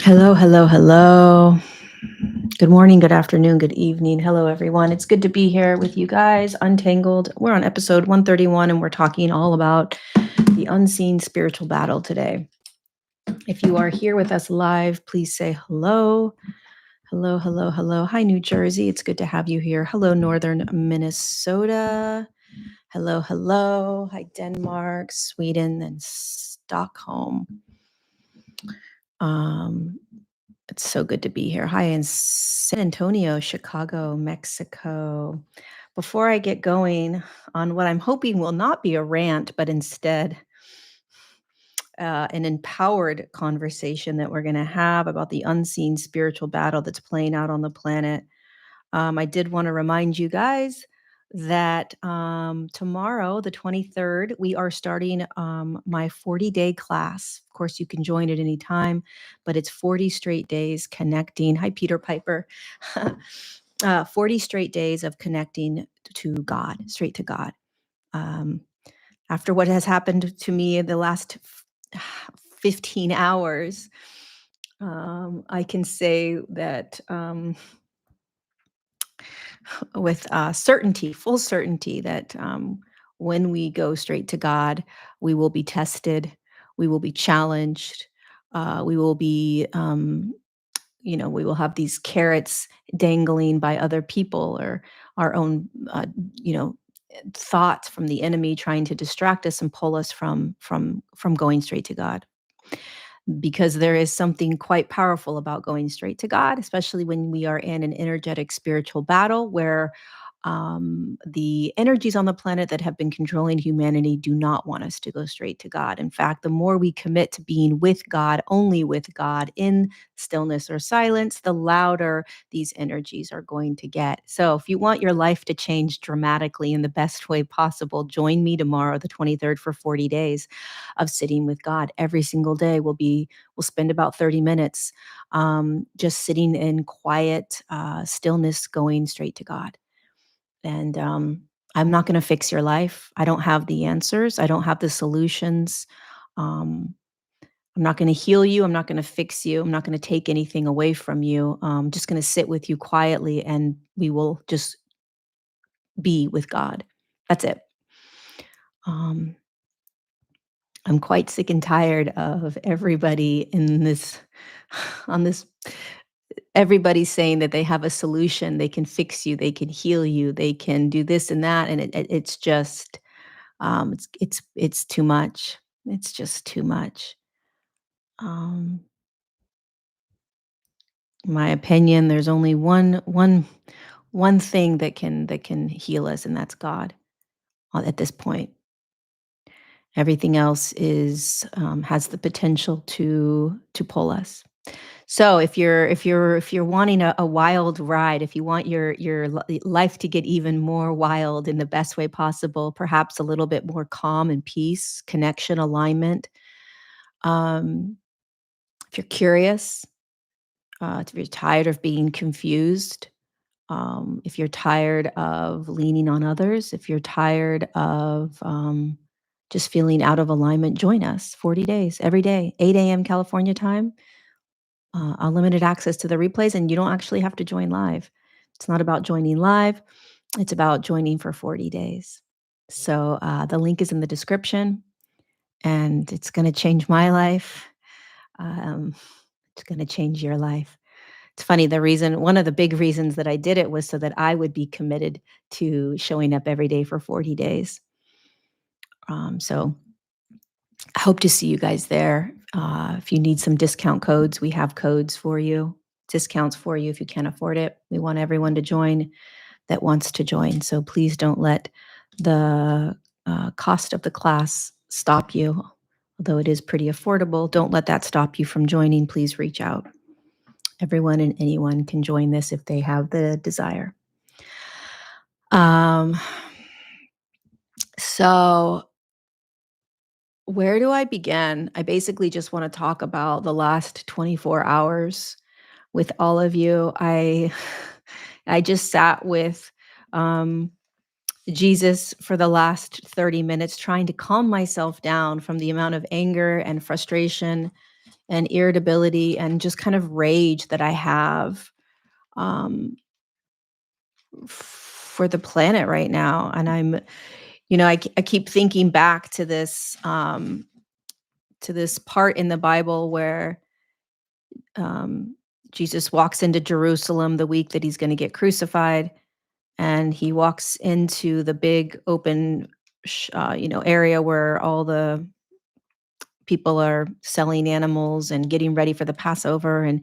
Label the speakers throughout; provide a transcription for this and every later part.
Speaker 1: Hello, hello, hello. Good morning, good afternoon, good evening. Hello, everyone. It's good to be here with you guys. Untangled. We're on episode 131, and we're talking all about the unseen spiritual battle today. If you are here with us live, please say hello. Hello, hello, hello. Hi, New Jersey. It's good to have you here. Hello, Northern Minnesota. Hello, hello. Hi, Denmark, Sweden, and Stockholm. It's so good to be here. Hi, in San Antonio, Chicago, Mexico. Before I get going on what I'm hoping will not be a rant, but instead an empowered conversation that we're going to have about the unseen spiritual battle that's playing out on the planet. I did want to remind you guys that tomorrow, the 23rd, we are starting my 40-day class. Of course, you can join at any time, but it's 40 straight days connecting. Hi, Peter Piper. 40 straight days of connecting to God, straight to God. After what has happened to me in the last 15 hours, I can say that with certainty, full certainty, that when we go straight to God, we will be tested, we will be challenged, we will be, we will have these carrots dangling by other people or our own, thoughts from the enemy trying to distract us and pull us from going straight to God, because there is something quite powerful about going straight to God, especially when we are in an energetic spiritual battle where the energies on the planet that have been controlling humanity do not want us to go straight to God. In fact, the more we commit to being with God, only with God, in stillness or silence, the louder these energies are going to get. So if you want your life to change dramatically in the best way possible, join me tomorrow, the 23rd, for 40 days of sitting with God. Every single day we'll spend about 30 minutes just sitting in quiet stillness, going straight to God. And I'm not going to fix your life. I don't have the answers. I don't have the solutions. Um, I'm not going to heal you. I'm not going to fix you. I'm not going to take anything away from you. I'm just going to sit with you quietly, and we will just be with God. That's it. Um, I'm quite sick and tired of everybody in this, on this, everybody saying that they have a solution. They can fix you. They can heal you. They can do this and that. And it's just, it's too much. It's just too much. Um, my opinion, there's only one thing that can heal us, and that's God. At this point, everything else is has the potential to pull us. So if you're wanting a wild ride, if you want your life to get even more wild in the best way possible, perhaps a little bit more calm and peace, connection, alignment. Um, if you're curious, if you're tired of being confused, if you're tired of leaning on others, if you're tired of just feeling out of alignment, join us 40 days, every day, 8 a.m. California time, unlimited access to the replays, and you don't actually have to join live. It's not about joining live, it's about joining for 40 days. So the link is in the description, and it's going to change my life. Um, it's going to change your life. It's funny, one of the big reasons that I did it was so that I would be committed to showing up every day for 40 days. So I hope to see you guys there. If you need some discount codes, we have codes for you, discounts for you if you can't afford it. We want everyone to join that wants to join. So please don't let the cost of the class stop you. Although it is pretty affordable, don't let that stop you from joining. Please reach out. Everyone and anyone can join this if they have the desire. So where do I begin? I basically just want to talk about the last 24 hours with all of you. I just sat with Jesus for the last 30 minutes, trying to calm myself down from the amount of anger and frustration and irritability and just kind of rage that I have um, for the planet right now. And I keep thinking back to this part in the Bible where um, Jesus walks into Jerusalem the week that he's going to get crucified, and he walks into the big open, area where all the people are selling animals and getting ready for the Passover. And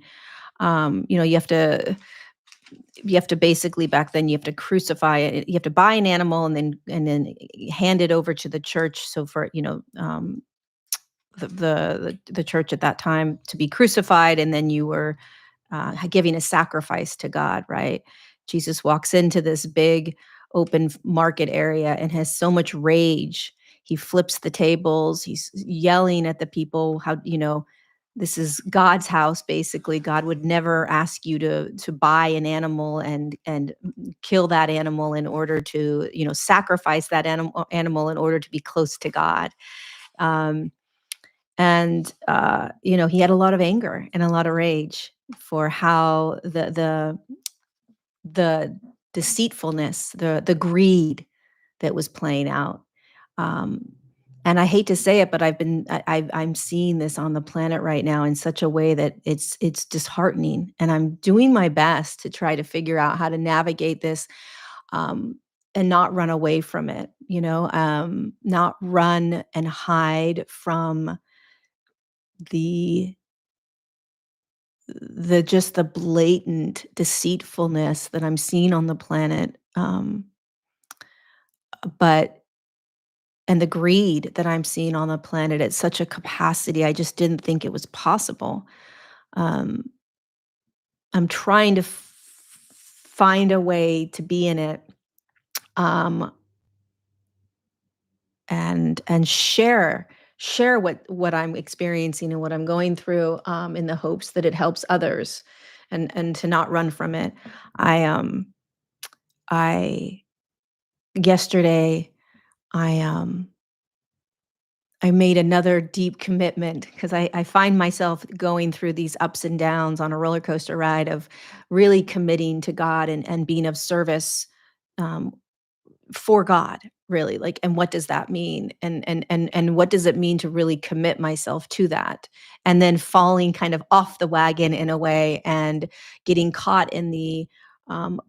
Speaker 1: you have to basically, back then, you have to crucify it. You have to buy an animal and then hand it over to the church. So for the church at that time to be crucified, and then you were giving a sacrifice to God, right? Jesus walks into this big open market area and has so much rage. He flips the tables. He's yelling at the people, how, this is God's house, basically. God would never ask you to buy an animal and kill that animal in order to, sacrifice that animal in order to be close to God. Um, he had a lot of anger and a lot of rage for how the deceitfulness, the greed that was playing out. Um, and I hate to say it, but I'm seeing this on the planet right now in such a way that it's disheartening. And I'm doing my best to try to figure out how to navigate this, um, and not run away from it. Not run and hide from the the blatant deceitfulness that I'm seeing on the planet, but and the greed that I'm seeing on the planet at such a capacity I just didn't think it was possible. Um, I'm trying to find a way to be in it, um, and share what I'm experiencing and what I'm going through, in the hopes that it helps others, and to not run from it. I I yesterday I made another deep commitment because I find myself going through these ups and downs on a roller coaster ride of really committing to God and being of service, um, for God, really, like, and what does that mean? And what does it mean to really commit myself to that? And then falling kind of off the wagon in a way and getting caught in the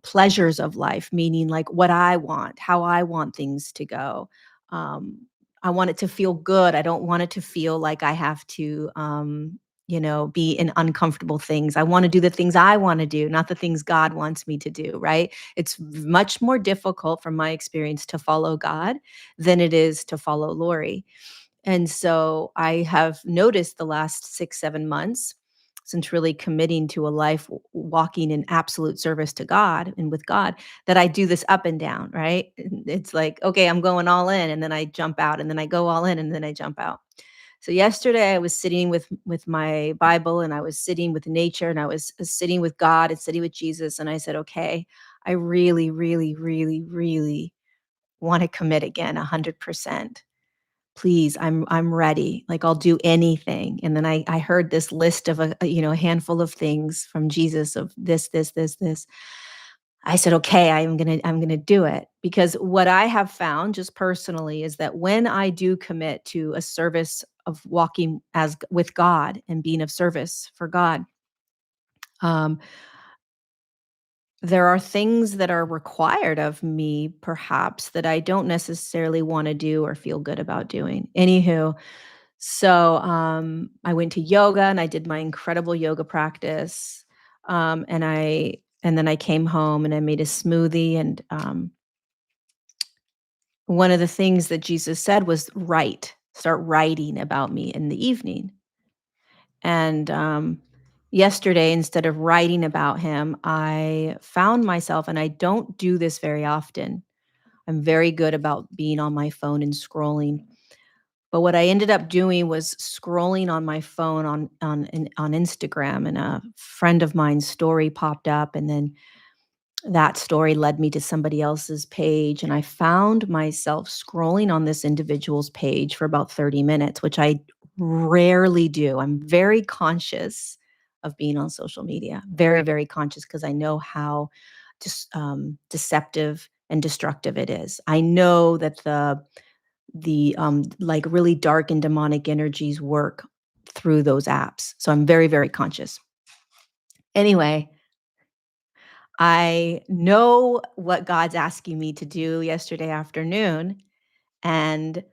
Speaker 1: pleasures of life, meaning like what I want, how I want things to go. Um, I want it to feel good. I don't want it to feel like I have to, be in uncomfortable things. I want to do the things I want to do, not the things God wants me to do, right? It's much more difficult from my experience to follow God than it is to follow Lorie. And so I have noticed the last 6, 7 months, since really committing to a life walking in absolute service to God and with God, that I do this up and down, right? And it's like, okay, I'm going all in, and then I jump out, and then I go all in, and then I jump out. So yesterday I was sitting with my Bible, and I was sitting with nature, and I was sitting with God and sitting with Jesus, and I said, "Okay, I really, really, really, really want to commit again 100%. Please, I'm ready. Like, I'll do anything." And then I heard this list of a handful of things from Jesus of this, this, this, this. I said, "Okay, I'm gonna do it." Because what I have found just personally is that when I do commit to a service of walking with God and being of service for God, um, there are things that are required of me perhaps that I don't necessarily wanna do or feel good about doing. Anywho, so, I went to yoga and I did my incredible yoga practice, and then I came home and I made a smoothie, and, one of the things that Jesus said was, start writing about me in the evening." And, yesterday, instead of writing about him, I found myself, and I don't do this very often. I'm very good about being on my phone and scrolling. But what I ended up doing was scrolling on my phone on Instagram, and a friend of mine's story popped up, and then that story led me to somebody else's page, and I found myself scrolling on this individual's page for about 30 minutes, which I rarely do. I'm very conscious of being on social media, very, very conscious because I know how deceptive and destructive it is. I know that like really dark and demonic energies work through those apps. So I'm very, very conscious. Anyway, I know what God's asking me to do yesterday afternoon, and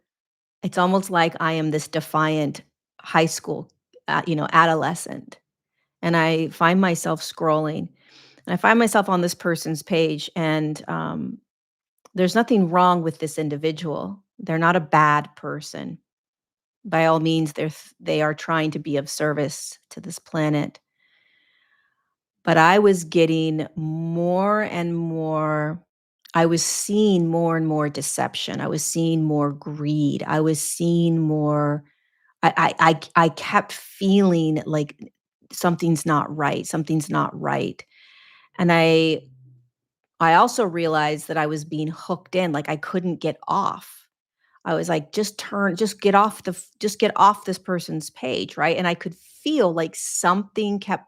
Speaker 1: it's almost like I am this defiant high school, adolescent, and I find myself scrolling, and I find myself on this person's page, and there's nothing wrong with this individual. They're not a bad person. By all means, they are trying to be of service to this planet. But I was getting more and more I was seeing more and more deception. I was seeing more greed. I was seeing more I kept feeling like something's not right, something's not right. And I also realized that I was being hooked in, like I couldn't get off. I was like, just get off this person's page, right? And I could feel like something kept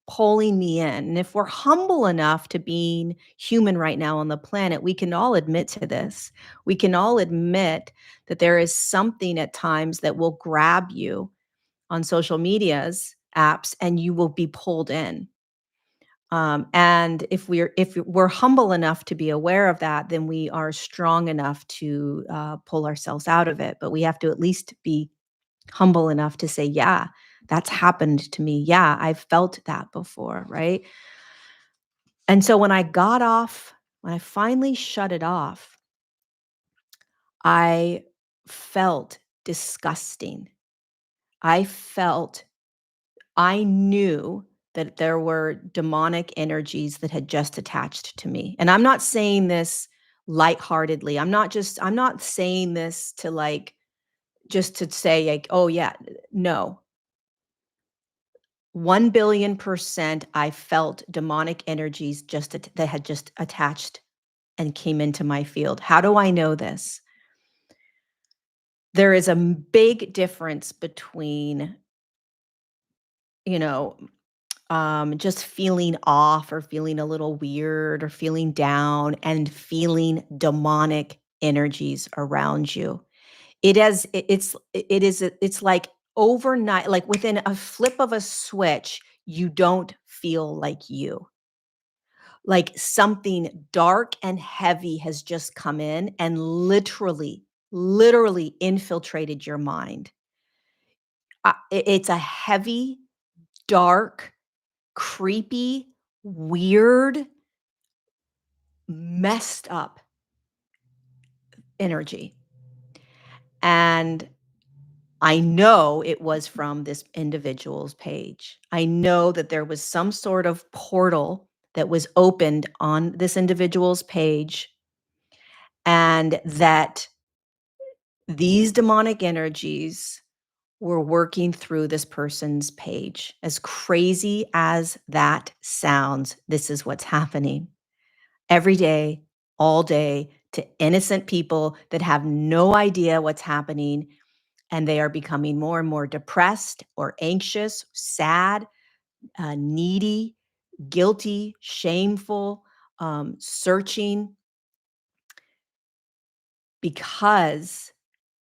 Speaker 1: pulling me in. And if we're humble enough to being human right now on the planet, we can all admit to this. We can all admit that there is something at times that will grab you on social media's apps and you will be pulled in. And if we're humble enough to be aware of that, then we are strong enough to pull ourselves out of it. But we have to at least be humble enough to say, "Yeah, that's happened to me. Yeah, I've felt that before." Right. And so when I finally shut it off, I felt disgusting. I felt I knew that there were demonic energies that had just attached to me. And I'm not saying this lightheartedly. I'm not saying this to like just to say like, oh yeah, no. 1,000,000,000% I felt demonic energies that had just attached and came into my field. How do I know this? There is a big difference between, you know, just feeling off or feeling a little weird or feeling down and feeling demonic energies around you. It's like overnight, like within a flip of a switch, you don't feel like you. Like something dark and heavy has just come in and literally infiltrated your mind. It's a heavy, dark, creepy, weird, messed up energy. And I know it was from this individual's page. I know that there was some sort of portal that was opened on this individual's page, and that these demonic energies were working through this person's page. As crazy as that sounds, this is what's happening every day, all day, to innocent people that have no idea what's happening. And they are becoming more and more depressed or anxious, sad, needy, guilty, shameful, searching, because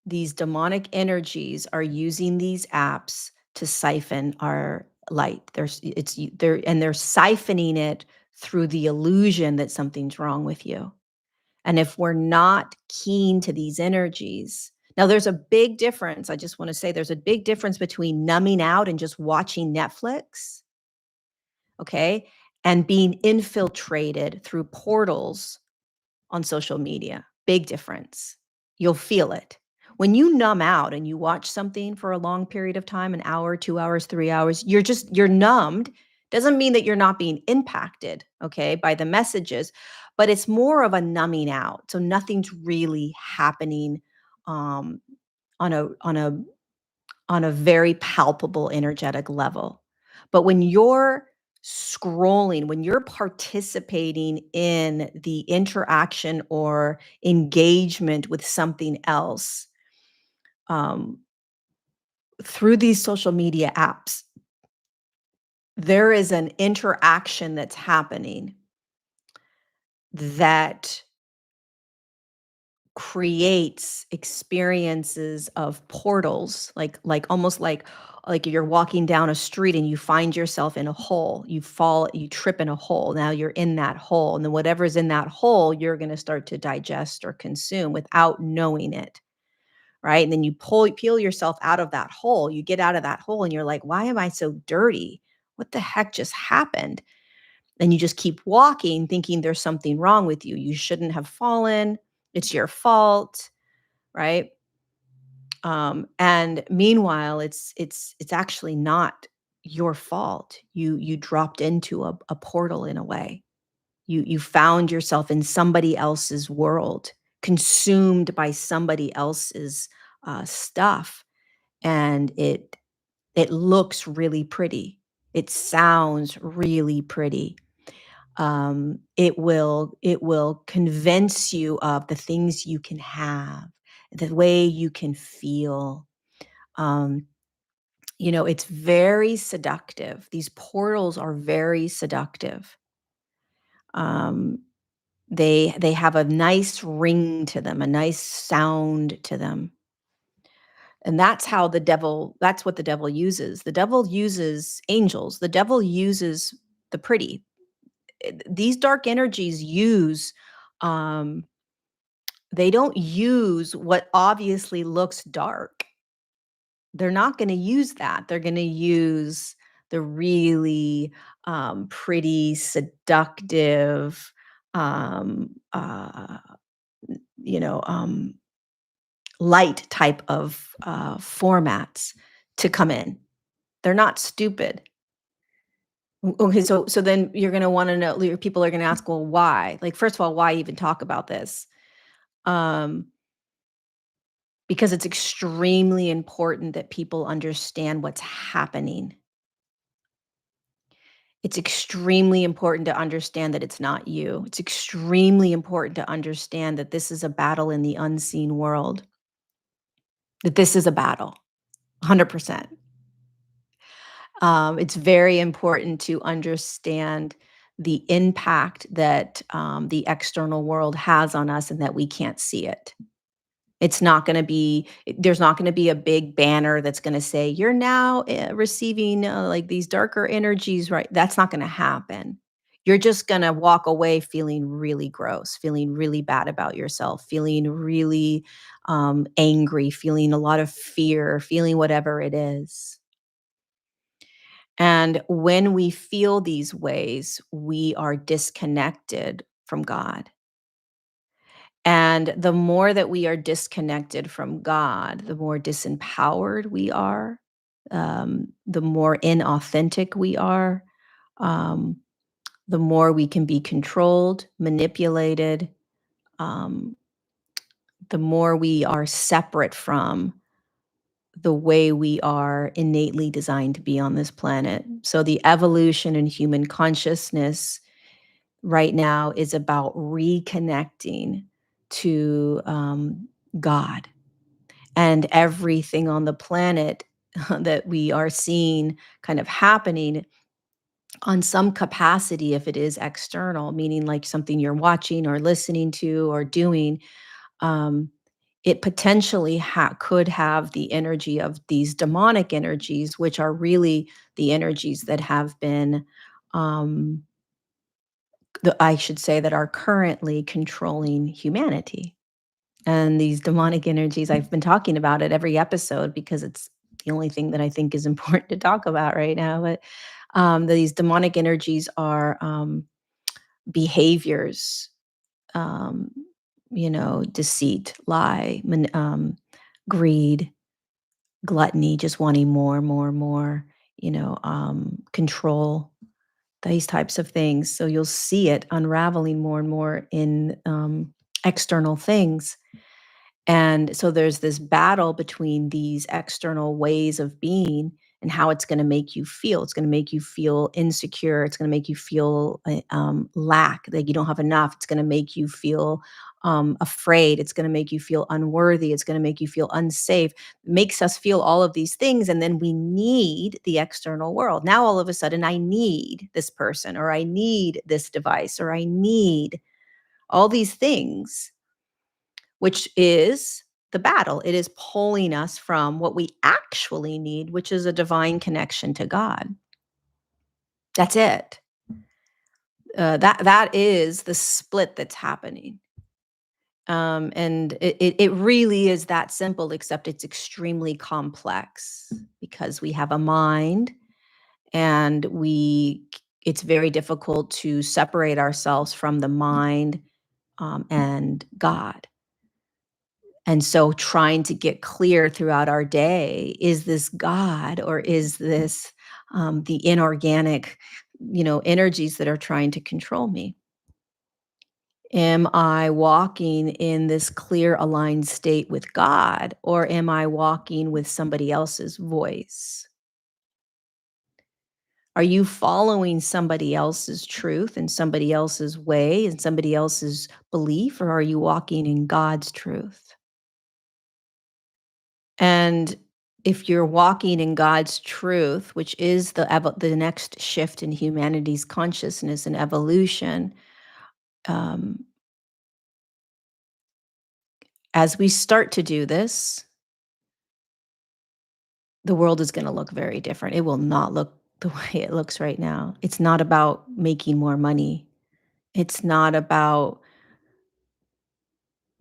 Speaker 1: these demonic energies are using these apps to siphon our light. They're siphoning it through the illusion that something's wrong with you. And if we're not keen to these energies, now there's a big difference. I just want to say there's a big difference between numbing out and just watching Netflix, okay, and being infiltrated through portals on social media. Big difference. You'll feel it. When you numb out and you watch something for a long period of time, an hour, 2 hours, 3 hours, you're numbed. Doesn't mean that you're not being impacted, okay, by the messages, but it's more of a numbing out. So nothing's really happening um, on a very palpable energetic level. But when you're scrolling, when you're participating in the interaction or engagement with something else, um, through these social media apps, there is an interaction that's happening that creates experiences of portals, like almost like you're walking down a street and you find yourself in a hole. You fall, you trip in a hole. Now you're in that hole, and then whatever's in that hole, you're going to start to digest or consume without knowing it, right? And then you peel yourself out of that hole. You get out of that hole, and you're like, "Why am I so dirty? What the heck just happened?" And you just keep walking, thinking there's something wrong with you. You shouldn't have fallen. It's your fault, right? And meanwhile, it's actually not your fault. You dropped into a portal in a way. You found yourself in somebody else's world, consumed by somebody else's stuff, and it looks really pretty. It sounds really pretty. It will convince you of the things you can have, the way you can feel. um, it's very seductive. These portals are very seductive. um, they have a nice ring to them, a nice sound to them, and that's what the devil uses. The devil uses angels. The devil uses the pretty. These dark energies use um they don't use what obviously looks dark. They're not gonna use that. They're gonna use the really, pretty, seductive, um, uh, you know, light type of, formats to come in. They're not stupid. Okay, so then you're gonna wanna know, your people are gonna ask, "Well, why?" Like, first of all, why even talk about this? Um Because it's extremely important that people understand what's happening. It's extremely important to understand that it's not you. It's extremely important to understand that this is a battle in the unseen world, that this is a battle, 100%. It's very important to understand the impact that the external world has on us and that we can't see it. It's not gonna be there's not gonna be a big banner that's gonna say, "You're now, receiving, like, these darker energies," right? That's not gonna happen. You're just gonna walk away feeling really gross, feeling really bad about yourself, feeling really, angry, feeling a lot of fear, feeling whatever it is. And when we feel these ways, we are disconnected from God. And the more that we are disconnected from God, the more disempowered we are, the more inauthentic we are, um, the more we can be controlled, manipulated, um, the more we are separate from the way we are innately designed to be on this planet. So, the evolution in human consciousness right now is about reconnecting to God, and everything on the planet that we are seeing kind of happening on some capacity, if it is external, meaning like something you're watching or listening to or doing, um, it potentially could have the energy of these demonic energies, which are really the energies that have been um, I should say, that are currently controlling humanity. And these demonic energies, I've been talking about it every episode because it's the only thing that I think is important to talk about right now. But these demonic energies are behaviors, um, deceit, lie, greed, gluttony, just wanting more, more, more, control, these types of things. So you'll see it unraveling more and more in external things. And so there's this battle between these external ways of being and how it's going to make you feel. It's going to make you feel insecure. It's going to make you feel lack, that you don't have enough. It's going to make you feel afraid. It's going to make you feel unworthy. It's going to make you feel unsafe. Makes us feel all of these things. And then we need the external world. Now, all of a sudden, I need this person, or I need this device, or I need all these things, which is the battle. It is pulling us from what we actually need, which is a divine connection to God. That's it. That is the split that's happening. And it really is that simple, except it's extremely complex because we have a mind, and it's very difficult to separate ourselves from the mind and God. And so trying to get clear throughout our day, is this God, or is this the inorganic, energies that are trying to control me? Am I walking in this clear, aligned state with God, or am I walking with somebody else's voice? Are you following somebody else's truth and somebody else's way and somebody else's belief, or are you walking in God's truth? And if you're walking in God's truth, which is the next shift in humanity's consciousness and evolution, um, as we start to do this, the world is going to look very different. It will not look the way it looks right now. It's not about making more money. It's not about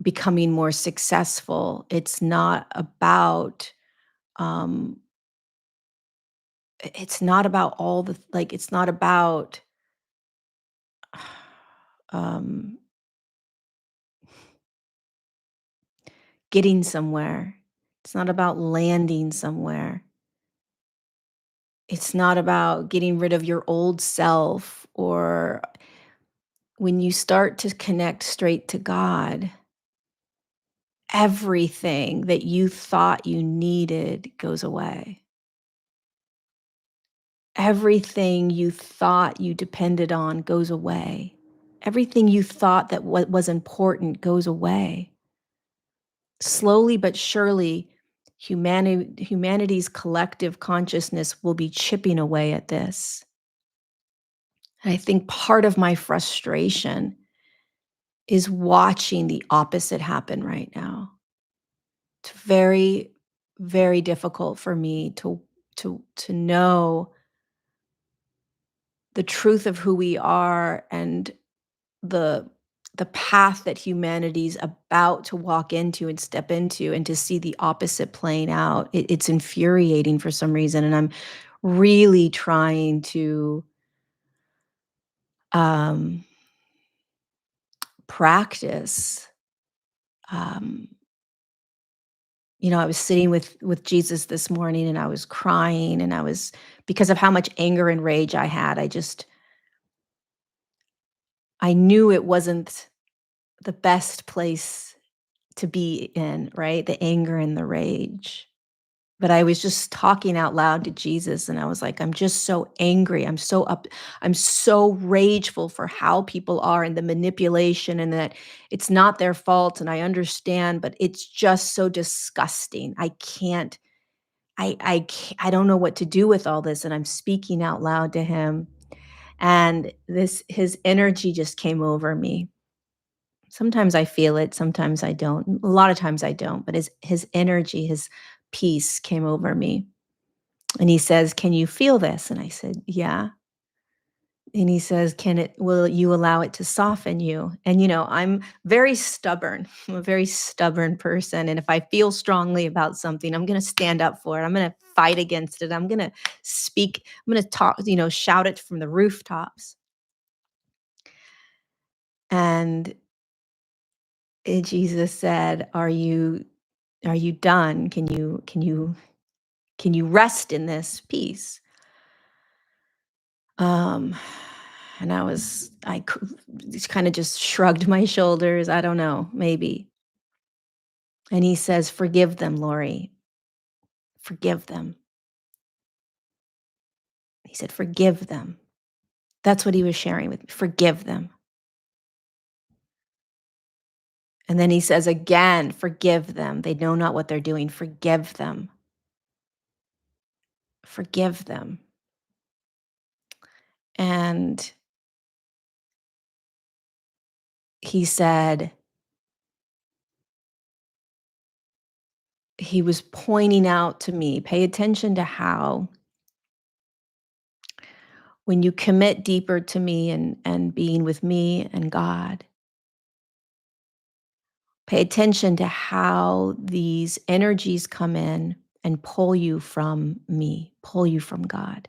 Speaker 1: becoming more successful. It's not about um it's not about all the like it's not about um getting somewhere. It's not about landing somewhere. It's not about getting rid of your old self, or when you start to connect straight to God, everything that you thought you needed goes away. Everything you thought you depended on goes away. Everything you thought that what was important goes away. Slowly but surely, humanity's collective consciousness will be chipping away at this. And I think part of my frustration is watching the opposite happen right now. It's very, very difficult for me to know the truth of who we are, and the the path that humanity's about to walk into and step into, and to see the opposite playing out. It's infuriating for some reason, and I'm really trying to um, practice. Um, I was sitting with Jesus this morning, and I was crying, and I was, because of how much anger and rage I had. I knew it wasn't the best place to be in, right? The anger and the rage. But I was just talking out loud to Jesus, and I was like, I'm just so angry. I'm so rageful for how people are, and the manipulation, and that it's not their fault, and I understand, but it's just so disgusting. I don't know what to do with all this, and I'm speaking out loud to him, and his energy just came over me. Sometimes I feel it, sometimes I don't. A lot of times I don't, but his energy, his peace came over me. And he says, "Can you feel this?" And I said, "Yeah." And he says, "Will you allow it to soften you?" And I'm very stubborn. I'm a very stubborn person. And if I feel strongly about something, I'm going to stand up for it. I'm going to fight against it. I'm going to speak. I'm going to talk, shout it from the rooftops. And Jesus said, "Are you done? Can you rest in this peace?" Um, and just kind of just shrugged my shoulders. I don't know, maybe. And he says, "Forgive them, Lorie. Forgive them." He said, "Forgive them." That's what he was sharing with me, "Forgive them." And then he says again, "Forgive them. They know not what they're doing. Forgive them. Forgive them." And he said he was pointing out to me, "Pay attention to how when you commit deeper to me and being with me and God, pay attention to how these energies come in and pull you from me, pull you from God."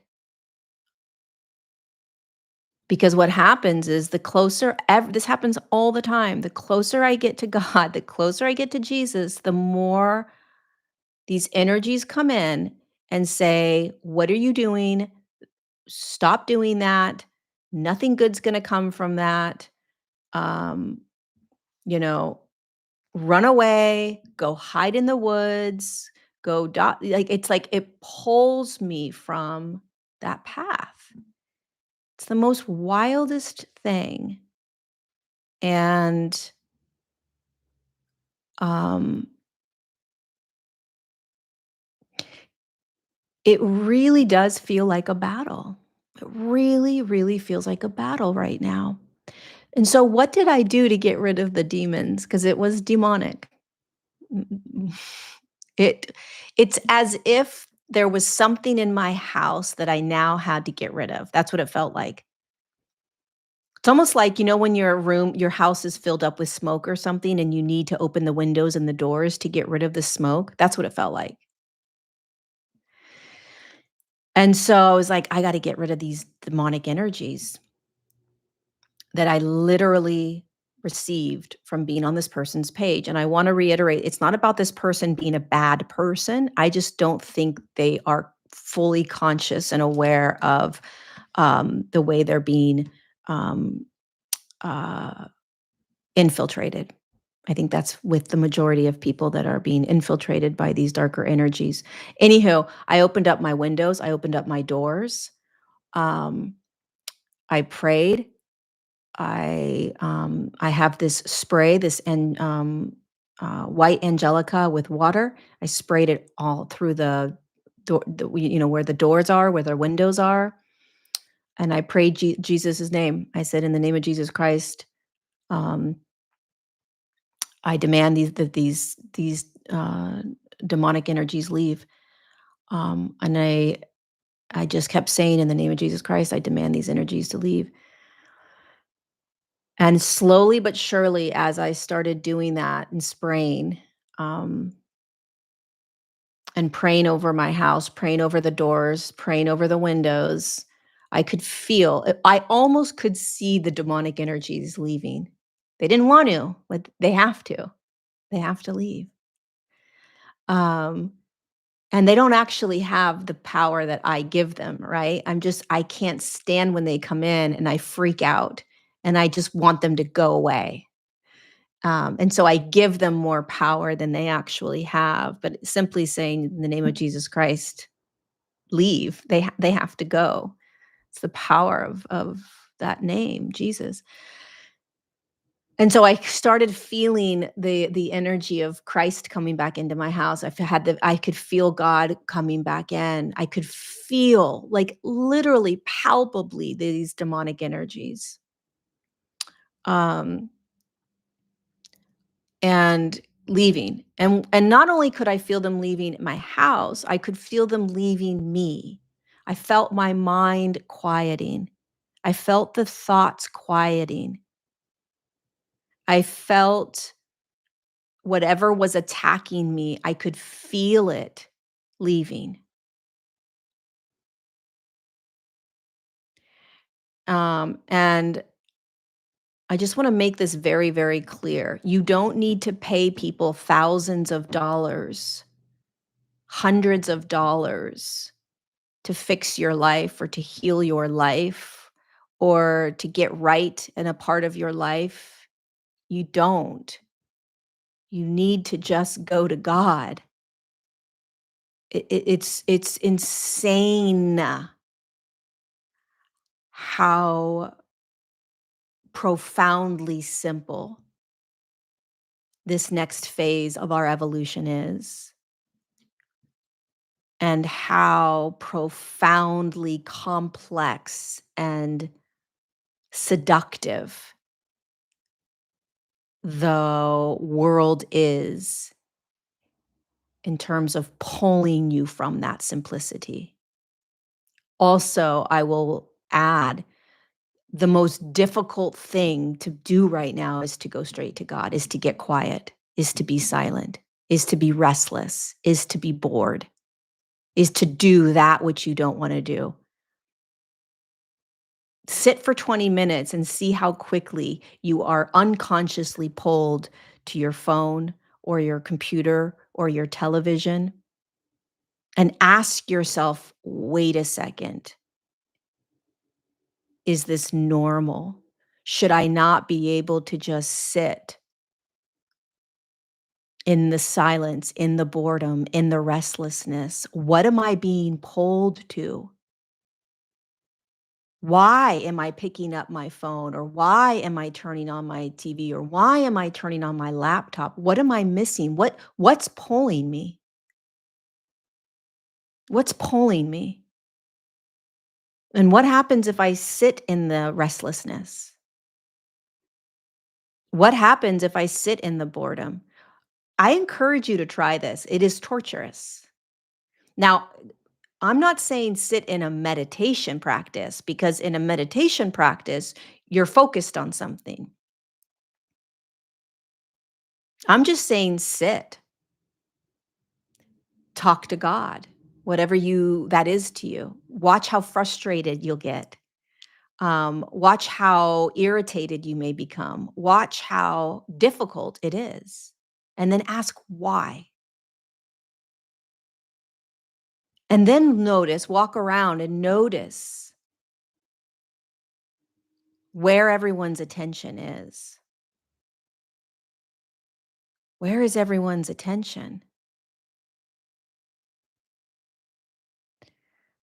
Speaker 1: Because what happens is the closer this happens all the time, the closer I get to God, the closer I get to Jesus, the more these energies come in and say, "What are you doing? Stop doing that. Nothing good's gonna come from that. Um, you know, run away, go hide in the woods, go like it's like it pulls me from that path. It's the most wildest thing. And um it really does feel like a battle. It really, really feels like a battle right now. And so what did I do to get rid of the demons? Because it was demonic. Mm. It it's as if there was something in my house that I now had to get rid of. That's what it felt like. It's almost like, when your house is filled up with smoke or something and you need to open the windows and the doors to get rid of the smoke. That's what it felt like. And so I was like, I got to get rid of these demonic energies that I literally received from being on this person's page. And I want to reiterate, it's not about this person being a bad person. I just don't think they are fully conscious and aware of the way they're being um, uh, infiltrated. I think that's with the majority of people that are being infiltrated by these darker energies. Anywho, I opened up my windows, I opened up my doors. Um, I prayed. I have this spray, this and white angelica with water. I sprayed it all through the door, where the doors are, where the windows are, and I prayed Jesus' name. I said, "In the name of Jesus Christ, um, I demand these demonic energies leave." And I just kept saying, "In the name of Jesus Christ, I demand these energies to leave." And slowly but surely, as I started doing that and spraying, um, and praying over my house, praying over the doors, praying over the windows, I could feel I almost could see the demonic energies leaving. They didn't want to, but they have to. They have to leave. Um, and they don't actually have the power that I give them, right? I can't stand when they come in and I freak out and I just want them to go away. And so I give them more power than they actually have, but simply saying, "In the name of Jesus Christ, leave." They have to go. It's the power of that name, Jesus. And so I started feeling the energy of Christ coming back into my house. I could feel God coming back in. I could feel, like, literally palpably these demonic energies. Um and leaving. And not only could I feel them leaving my house, I could feel them leaving me. I felt my mind quieting. I felt the thoughts quieting. I felt whatever was attacking me, I could feel it leaving. And I just want to make this very, very clear. You don't need to pay people thousands of dollars, hundreds of dollars to fix your life or to heal your life or to get right in a part of your life. You don't. You need to just go to God. It's insane how profoundly simple this next phase of our evolution is, and how profoundly complex and seductive the world is in terms of pulling you from that simplicity. Also, I will add, the most difficult thing to do right now is to go straight to God, is to get quiet, is to be silent, is to be restless, is to be bored, is to do that which you don't want to do. Sit for 20 minutes and see how quickly you are unconsciously pulled to your phone or your computer or your television, and ask yourself, wait a second, is this normal? Should I not be able to just sit in the silence, in the boredom, in the restlessness? What am I being pulled to? Why am I picking up my phone? Or why am I turning on my TV? Or why am I turning on my laptop? What am I missing? What's pulling me? What's pulling me? And what happens if I sit in the restlessness? What happens if I sit in the boredom? I encourage you to try this. It is torturous. Now, I'm not saying sit in a meditation practice, because in a meditation practice, you're focused on something. I'm just saying sit, talk to God, whatever you that is to you. Watch how frustrated you'll get. Watch how irritated you may become. Watch how difficult it is. And then ask why. And then notice, walk around and notice where everyone's attention is. Where is everyone's attention?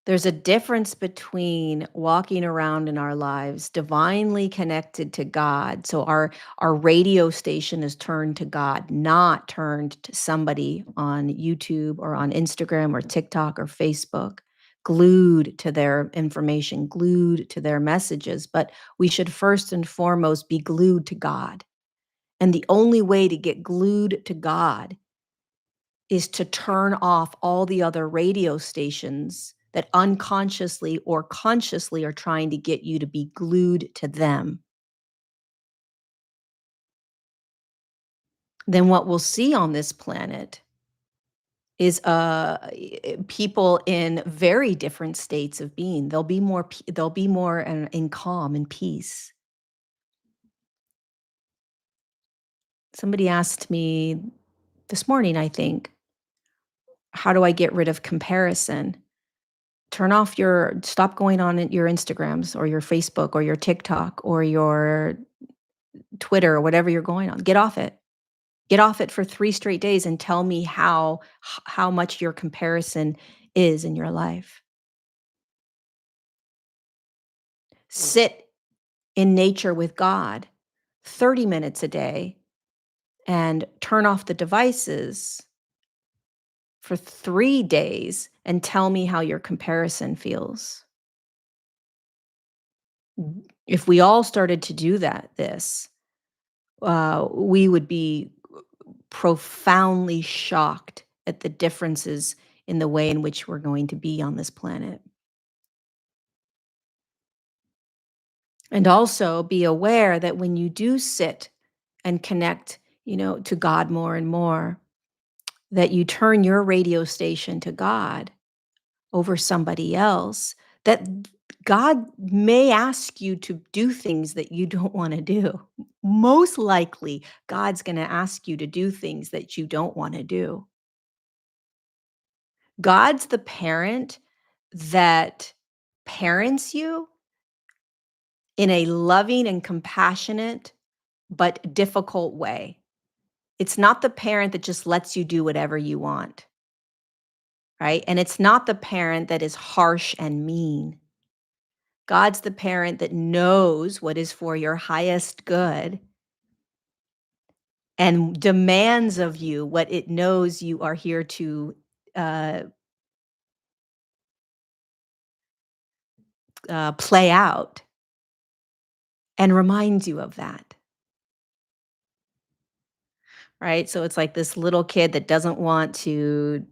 Speaker 1: There's a difference between walking around in our lives divinely connected to God. So our radio station is turned to God, not turned to somebody on YouTube or on Instagram or TikTok or Facebook, glued to their information, glued to their messages. But we should first and foremost be glued to God. And the only way to get glued to God is to turn off all the other radio stations that unconsciously or consciously are trying to get you to be glued to them. Then what we'll see on this planet is people in very different states of being. They'll be more in calm and peace. Somebody asked me this morning, I think, how do I get rid of comparison? Stop going on your Instagrams or your Facebook or your TikTok or your Twitter or whatever you're going on. Get off it. Get off it for 3 straight days and tell me how much your comparison is in your life. Sit in nature with God 30 minutes a day and turn off the devices for 3 days and tell me how your comparison feels. If we all started to do we would be profoundly shocked at the differences in the way in which we're going to be on this planet. And also be aware that when you do sit and connect, to God more and more, that you turn your radio station to God over somebody else, that God may ask you to do things that you don't want to do. Most likely, God's going to ask you to do things that you don't want to do. God's the parent that parents you in a loving and compassionate but difficult way. It's not the parent that just lets you do whatever you want, right? And it's not the parent that is harsh and mean. God's the parent that knows what is for your highest good and demands of you what it knows you are here to uh, play out, and reminds you of that, right? So it's like this little kid that doesn't want to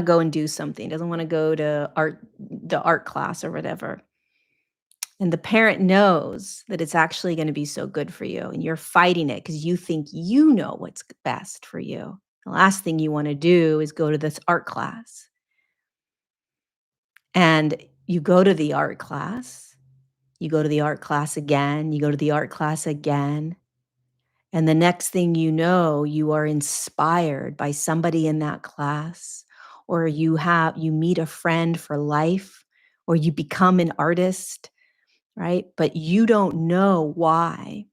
Speaker 1: go and do something, doesn't want to go to the art class or whatever. And the parent knows that it's actually going to be so good for you, and you're fighting it because you think you know what's best for you. The last thing you want to do is go to this art class. And you go to the art class, you go to the art class again, you go to the art class again. And the next thing you know, you are inspired by somebody in that class, or you meet a friend for life, or you become an artist, right? But you don't know why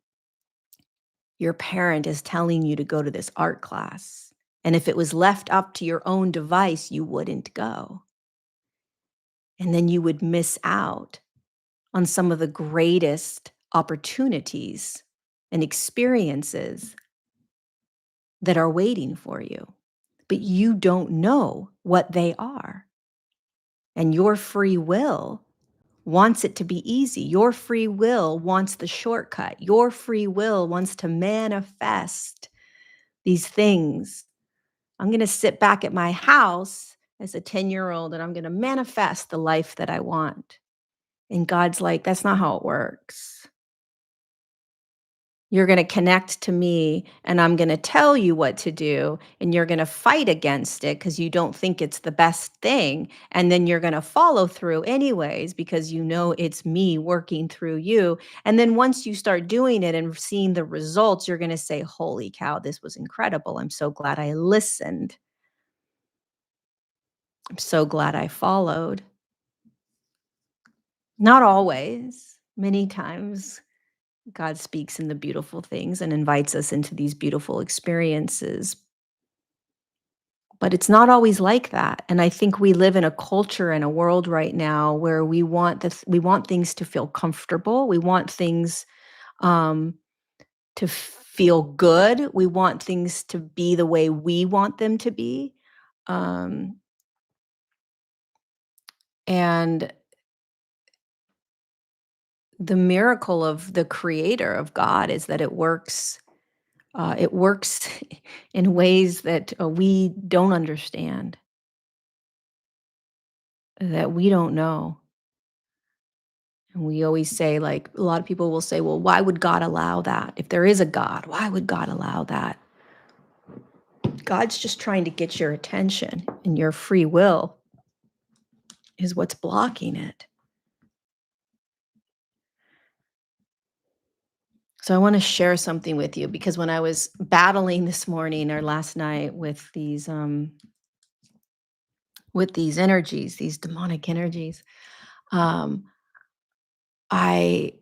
Speaker 1: your parent is telling you to go to this art class. And if it was left up to your own device, you wouldn't go. And then you would miss out on some of the greatest opportunities and experiences that are waiting for you. But you don't know what they are. And your free will wants it to be easy. Your free will wants the shortcut. Your free will wants to manifest these things. I'm going to sit back at my house as a 10-year-old and I'm going to manifest the life that I want. And God's like, that's not how it works. You're going to connect to me and I'm going to tell you what to do. And you're going to fight against it because you don't think it's the best thing. And then you're going to follow through anyways because you know it's me working through you. And then once you start doing it and seeing the results, you're going to say, holy cow, this was incredible. I'm so glad I listened. I'm so glad I followed. Not always, many times. God speaks in the beautiful things and invites us into these beautiful experiences. But it's not always like that. And I think we live in a culture and a world right now where we want things to feel comfortable. We want things um, to feel good. We want things to be the way we want them to be. Um, and the miracle of the creator of God is that it works in ways that we don't understand, that we don't know. And we always say, like, a lot of people will say, well, why would God allow that? If there is a God, why would God allow that? God's just trying to get your attention, and your free will is what's blocking it. So I want to share something with you because when I was battling this morning or last night with these energies, these demonic energies, um, I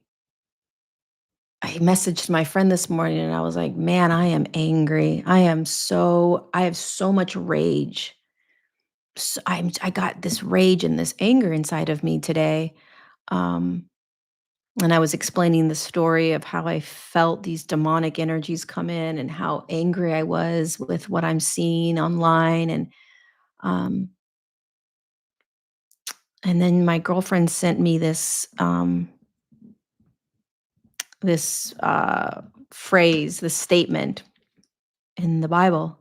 Speaker 1: I messaged my friend this morning and I was like, "Man, I am angry. I have so much rage. I got this rage and this anger inside of me today." Um, and I was explaining the story of how I felt these demonic energies come in and how angry I was with what I'm seeing online um and then my girlfriend sent me this phrase, this statement in the Bible.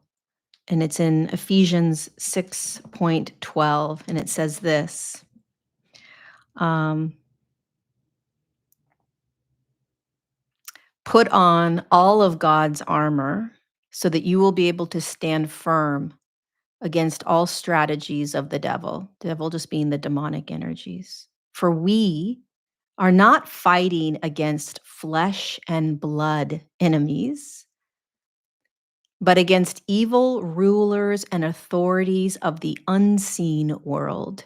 Speaker 1: And it's in Ephesians 6:12, and it says this, um, "Put on all of God's armor so that you will be able to stand firm against all strategies of the devil just being the demonic energies. For we are not fighting against flesh and blood enemies, but against evil rulers and authorities of the unseen world,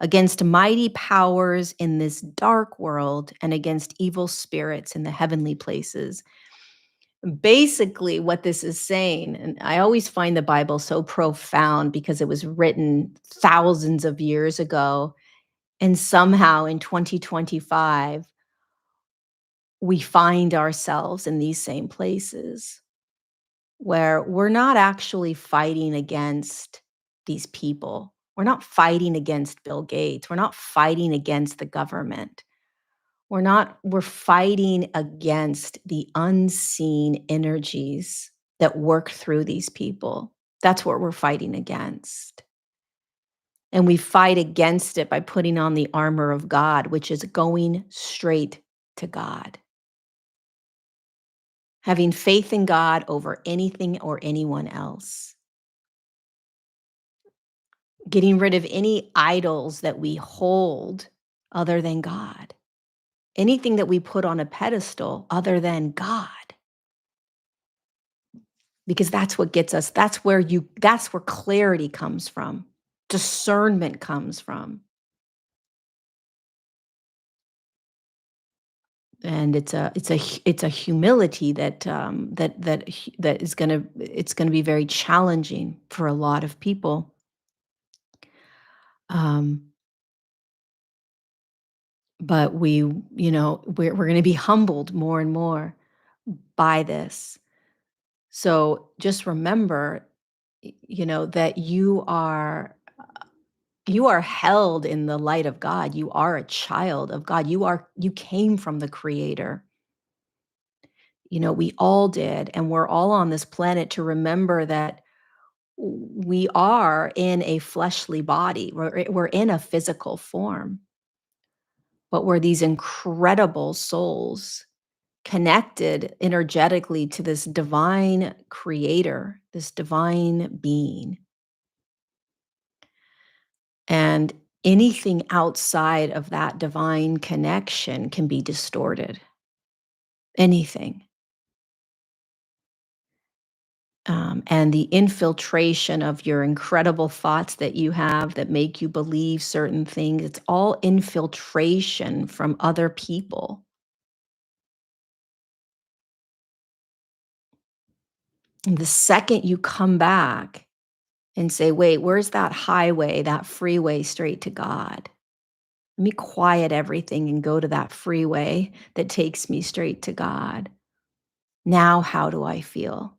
Speaker 1: against mighty powers in this dark world, and against evil spirits in the heavenly places." Basically, what this is saying, and I always find the Bible so profound because it was written thousands of years ago, And somehow in 2025, we find ourselves in these same places where we're not actually fighting against these people. We're not fighting against Bill Gates. We're not fighting against the government. We're fighting against the unseen energies that work through these people. That's what we're fighting against. And we fight against it by putting on the armor of God, which is going straight to God. Having faith in God over anything or anyone else. Getting rid of any idols that we hold other than God. Anything that we put on a pedestal other than God. Because that's what gets us, that's where clarity comes from. Discernment comes from. And it's a humility that is gonna be very challenging for a lot of people. Um, but we're gonna be humbled more and more by this. So just remember, that you are held in the light of God. You are a child of God. You came from the Creator. We all did, and we're all on this planet to remember that we are in a fleshly body. We're in a physical form, but we're these incredible souls connected energetically to this divine creator, this divine being. And anything outside of that divine connection can be distorted. Anything. And the infiltration of your incredible thoughts that you have that make you believe certain things, it's all infiltration from other people. And the second you come back and say, wait, where's that highway, that freeway straight to God? Let me quiet everything and go to that freeway that takes me straight to God. Now, how do I feel?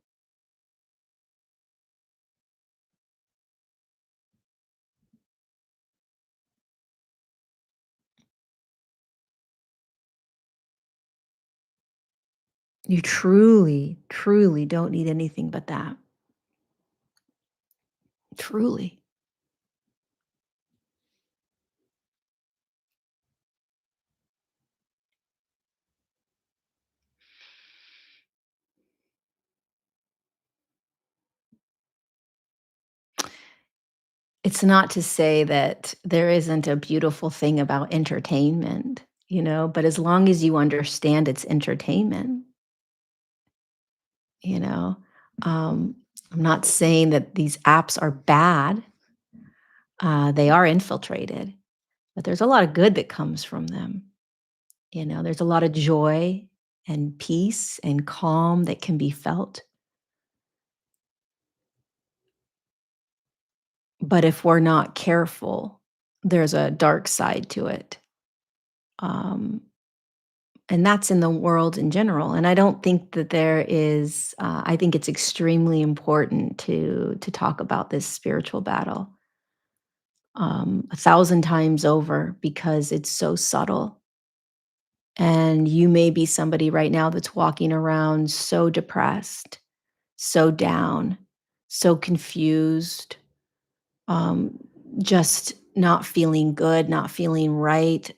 Speaker 1: You truly, truly don't need anything but that. Truly. It's not to say that there isn't a beautiful thing about entertainment, but as long as you understand it's entertainment, you know, um, I'm not saying that these apps are bad. They are infiltrated, but there's a lot of good that comes from them. There's a lot of joy and peace and calm that can be felt. But if we're not careful, there's a dark side to it. Um, and that's in the world in general. And I don't think that there is. I think it's extremely important to talk about this spiritual battle 1,000 times over because it's so subtle. And you may be somebody right now that's walking around so depressed, so down, so confused, um, just not feeling good, not feeling right,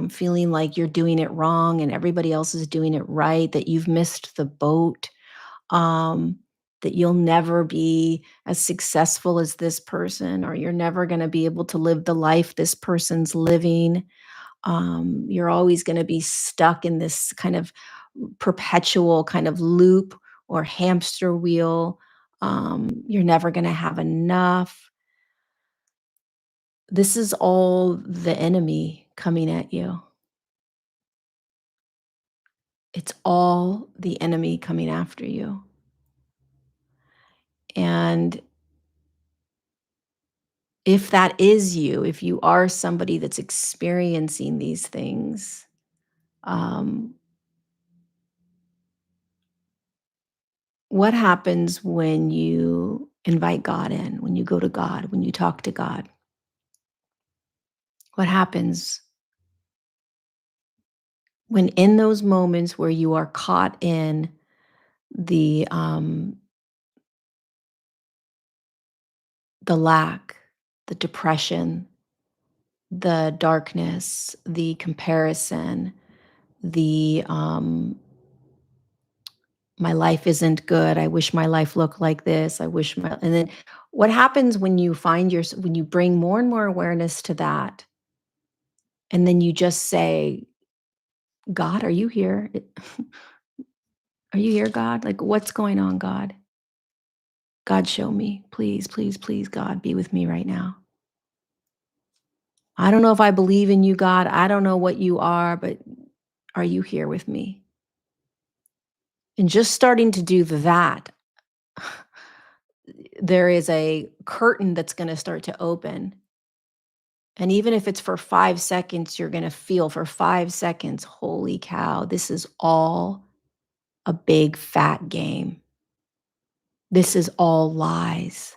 Speaker 1: feeling like you're doing it wrong and everybody else is doing it right, that you've missed the boat, um, that you'll never be as successful as this person, or you're never going to be able to live the life this person's living. You're always going to be stuck in this kind of perpetual kind of loop or hamster wheel. You're never going to have enough. This is all the enemy coming at you. It's all the enemy coming after you. And if that is you, if you are somebody that's experiencing these things, um, what happens when you invite God in, when you go to God, when you talk to God? What happens when in those moments where you are caught in the the lack, the depression, the darkness, the comparison, the my life isn't good. I wish my life looked like this. I wish my and then what happens when you find your when you bring more and more awareness to that and then you just say, "God, are you here? Are you here, God? Like what's going on, God? God, show me. Please, please, please, God, be with me right now. I don't know if I believe in you, God. I don't know what you are, but are you here with me?" And just starting to do that, there is a curtain that's going to start to open. And even if it's for 5 seconds, you're going to feel for 5 seconds, holy cow, this is all a big fat game. This is all lies.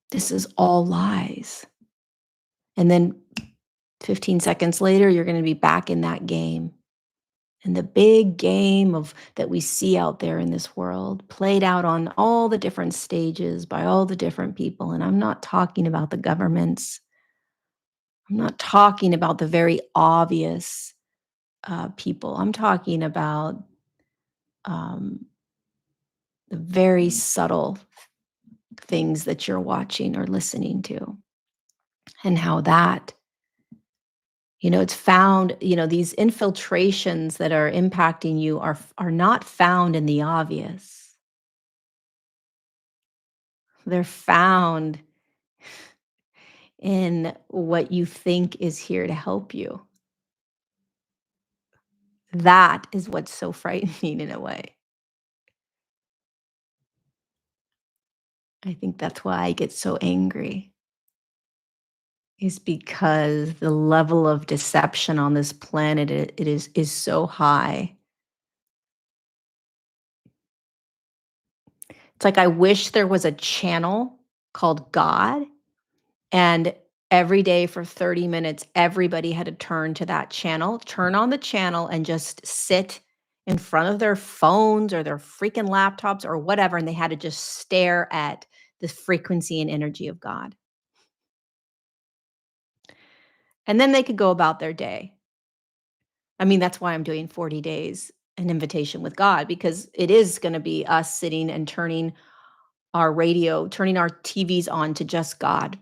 Speaker 1: This is all lies. And then 15 seconds later, you're going to be back in that game. And the big game of that we see out there in this world played out on all the different stages by all the different people. And I'm not talking about the governments. I'm not talking about the very obvious people. I'm talking about um, the very subtle things that you're watching or listening to, and how that, it's found. These infiltrations that are impacting you are not found in the obvious. They're found in what you think is here to help you. That is what's so frightening in a way. I think that's why I get so angry, is because the level of deception on this planet it is so high. It's like I wish there was a channel called God, and every day for 30 minutes everybody had to turn to that channel, turn on the channel and just sit in front of their phones or their freaking laptops or whatever, and they had to just stare at the frequency and energy of God. And then they could go about their day. I mean, that's why I'm doing 40 days, an invitation with God, because it is going to be us sitting and turning our radio, turning our TVs on to just God,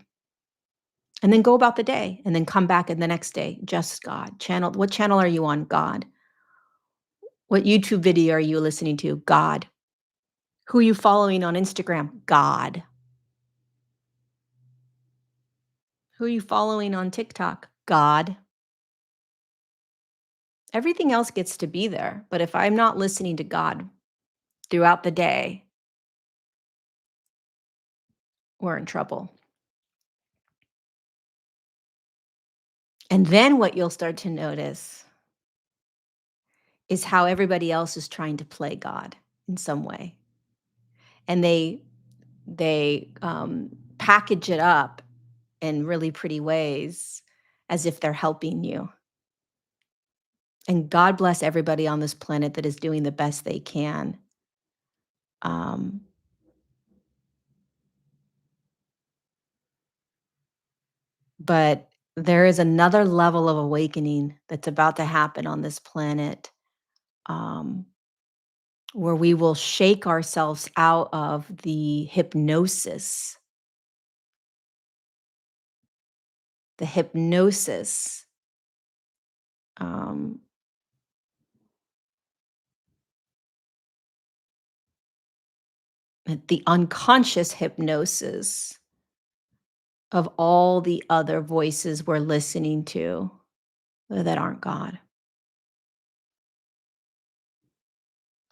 Speaker 1: and then go about the day and then come back in the next day, just God. Channel, what channel are you on? God. What YouTube video are you listening to? God. Who are you following on Instagram? God. Who are you following on TikTok? God. Everything else gets to be there. But if I'm not listening to God throughout the day, we're in trouble. And then what you'll start to notice is how everybody else is trying to play God in some way. And they package it up in really pretty ways as if they're helping you. And God bless everybody on this planet that is doing the best they can. Um, but there is another level of awakening that's about to happen on this planet, um, where we will shake ourselves out of the hypnosis, um, the unconscious hypnosis of all the other voices we're listening to that aren't God.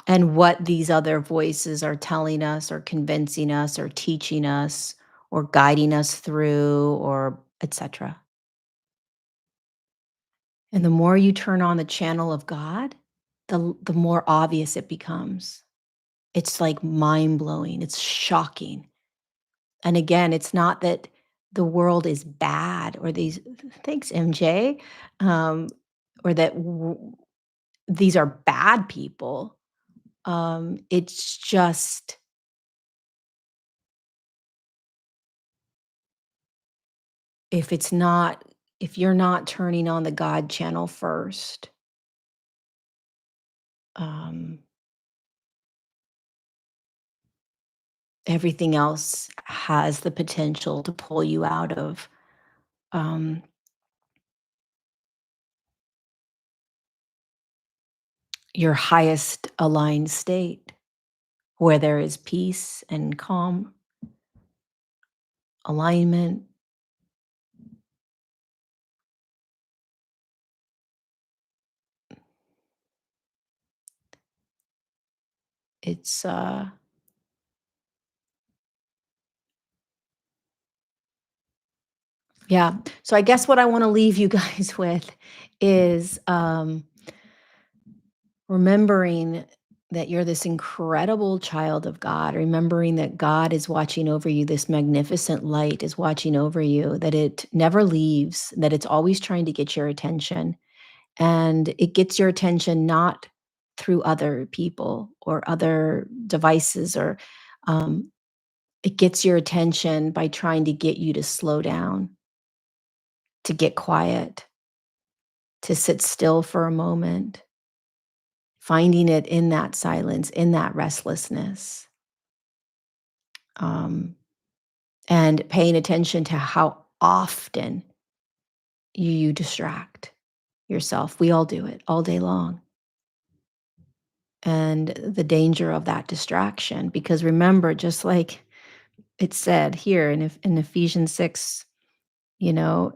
Speaker 1: And what these other voices are telling us or convincing us or teaching us or guiding us through or etc. And the more you turn on the channel of God, the more obvious it becomes. It's like mind-blowing, it's shocking. And again, it's not that the world is bad or these thanks, MJ, um, or that these are bad people. It's just if it's not if you're not turning on the God channel first, um, everything else has the potential to pull you out of um, your highest aligned state, where there is peace and calm, alignment. It's yeah. So I guess what I want to leave you guys with is remembering that you're this incredible child of God, remembering that God is watching over you, this magnificent light is watching over you, that it never leaves, that it's always trying to get your attention. And it gets your attention not through other people or other devices or um, it gets your attention by trying to get you to slow down, to get quiet, to sit still for a moment, finding it in that silence, in that restlessness, um, and paying attention to how often you distract yourself. We all do it all day long. And the danger of that distraction, because remember, just like it said here in Ephesians 6, you know,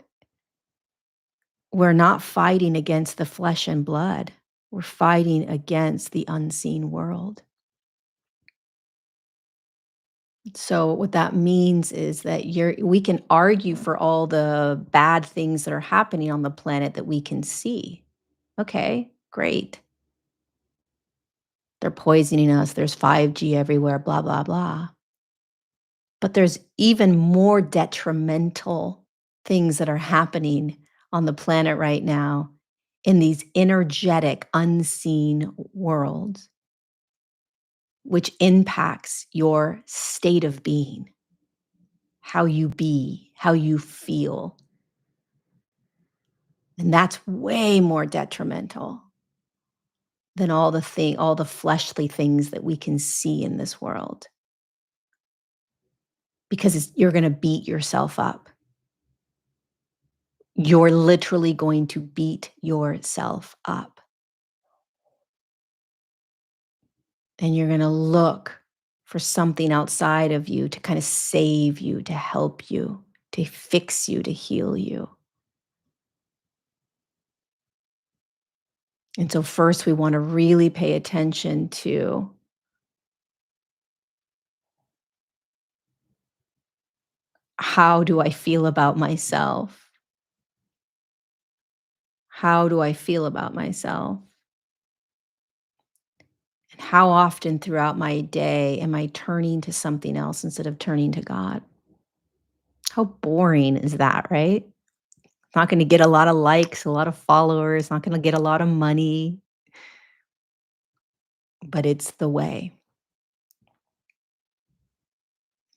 Speaker 1: we're not fighting against the flesh and blood. We're fighting against the unseen world. So what that means is that we can argue for all the bad things that are happening on the planet that we can see. Okay, great. They're poisoning us. There's 5G everywhere, blah, blah, blah. But there's even more detrimental things that are happening on the planet right now in these energetic, unseen worlds, which impacts your state of being, how you be, how you feel. And that's way more detrimental than all the fleshly things that we can see in this world because you're going to beat yourself up. You're literally going to beat yourself up. And you're going to look for something outside of you to kind of save you, to help you, to fix you, to heal you. And so, first, we want to really pay attention to how do I feel about myself? How do I feel about myself? And how often throughout my day am I turning to something else instead of turning to God? How boring is that, right? Not going to get a lot of likes, a lot of followers, not going to get a lot of money, but it's the way.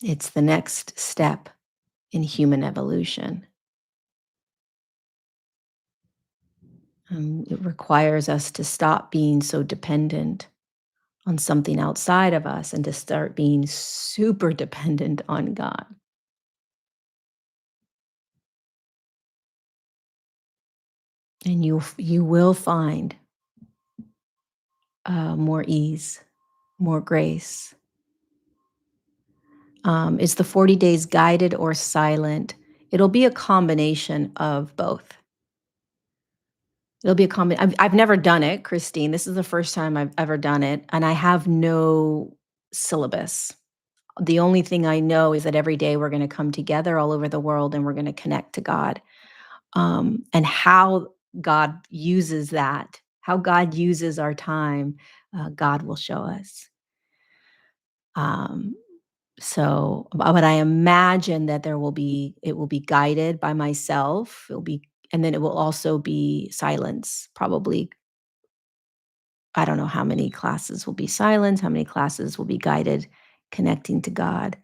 Speaker 1: It's the next step in human evolution. It requires us to stop being so dependent on something outside of us and to start being super dependent on God. And you will find more ease, more grace. Is the 40 days guided or silent? It'll be a combination of both. It'll be a I've never done it, Christine. This is the first time I've ever done it, and I have no syllabus. The only thing I know is that every day we're gonna come together all over the world and we're gonna connect to God. And how God uses that, how God uses our time, God will show us. Um, but I imagine that it will be guided by myself. It'll be, and then it will also be silence. Probably, I don't know how many classes will be silence, how many classes will be guided, connecting to God.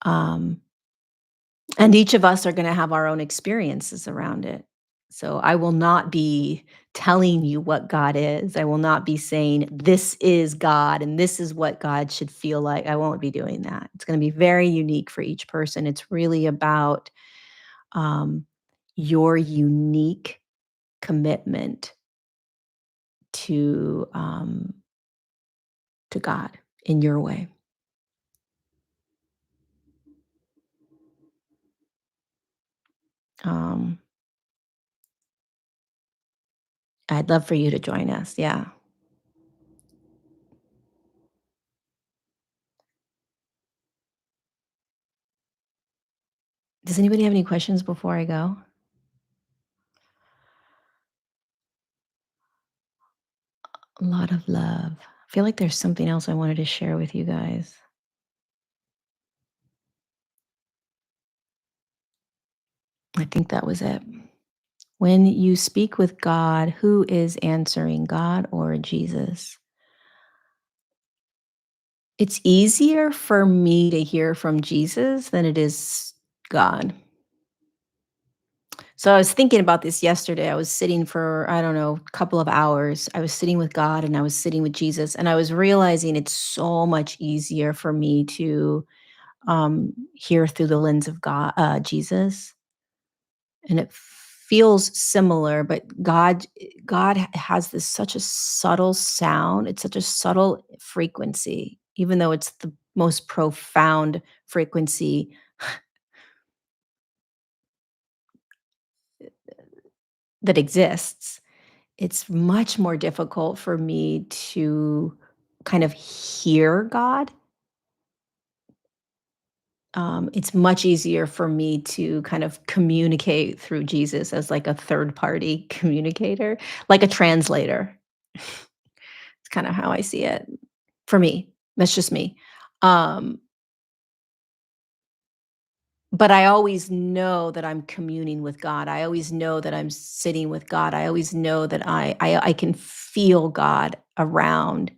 Speaker 1: Um, And each of us are gonna have our own experiences around it. So I will not be telling you what God is. I will not be saying, "This is God, and this is what God should feel like." I won't be doing that. It's gonna be very unique for each person. It's really about, um, your unique commitment to, um, to God in your way. Um, I'd love for you to join us, yeah. Does anybody have any questions before I go? A lot of love. I feel like there's something else I wanted to share with you guys. I think that was it. When you speak with God, who is answering, God or Jesus? It's easier for me to hear from Jesus than it is God. So I was thinking about this yesterday. I was sitting for, I don't know, a couple of hours. I was sitting with God and I was sitting with Jesus, and I was realizing it's so much easier for me to hear through the lens of Jesus, and it feels similar, but has this such a subtle sound. It's such a subtle frequency, even though it's the most profound frequency that exists. It's much more difficult for me to kind of hear God. It's much easier for me to kind of communicate through Jesus as like a third party communicator, like a translator. It's kind of how I see it. For me, that's just me. Um, but I always know that I'm communing with God. I always know that I'm sitting with God. I always know that I can feel God around.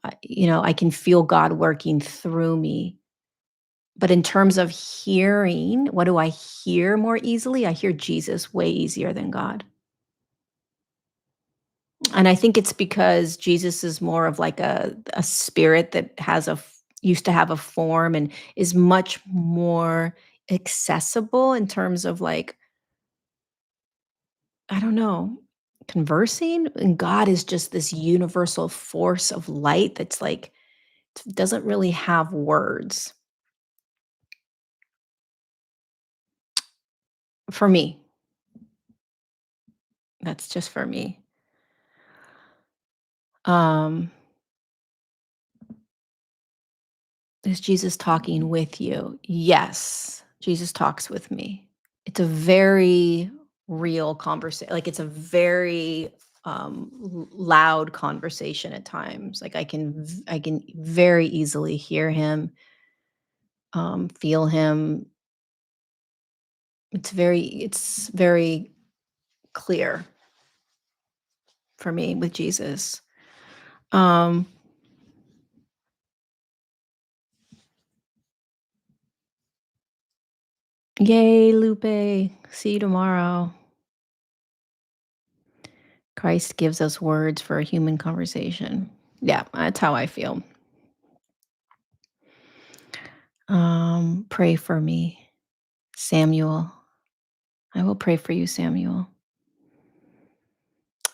Speaker 1: I can feel God working through me. But in terms of hearing, what do I hear more easily? I hear Jesus way easier than God. And I think it's because Jesus is more of like a spirit that used to have a form and is much more accessible in terms of like, I don't know, conversing. And God is just this universal force of light that's like doesn't really have words for me. That's just for me. Um, is Jesus talking with you? Yes, Jesus talks with me. It's a very real conversation. Like, it's a very, loud conversation at times. Like, I can very easily hear him, feel him. It's very clear for me with Jesus. Um, Yay, Lupe. See you tomorrow. Christ gives us words for a human conversation. Yeah, that's how I feel. Pray for me, Samuel. I will pray for you, Samuel.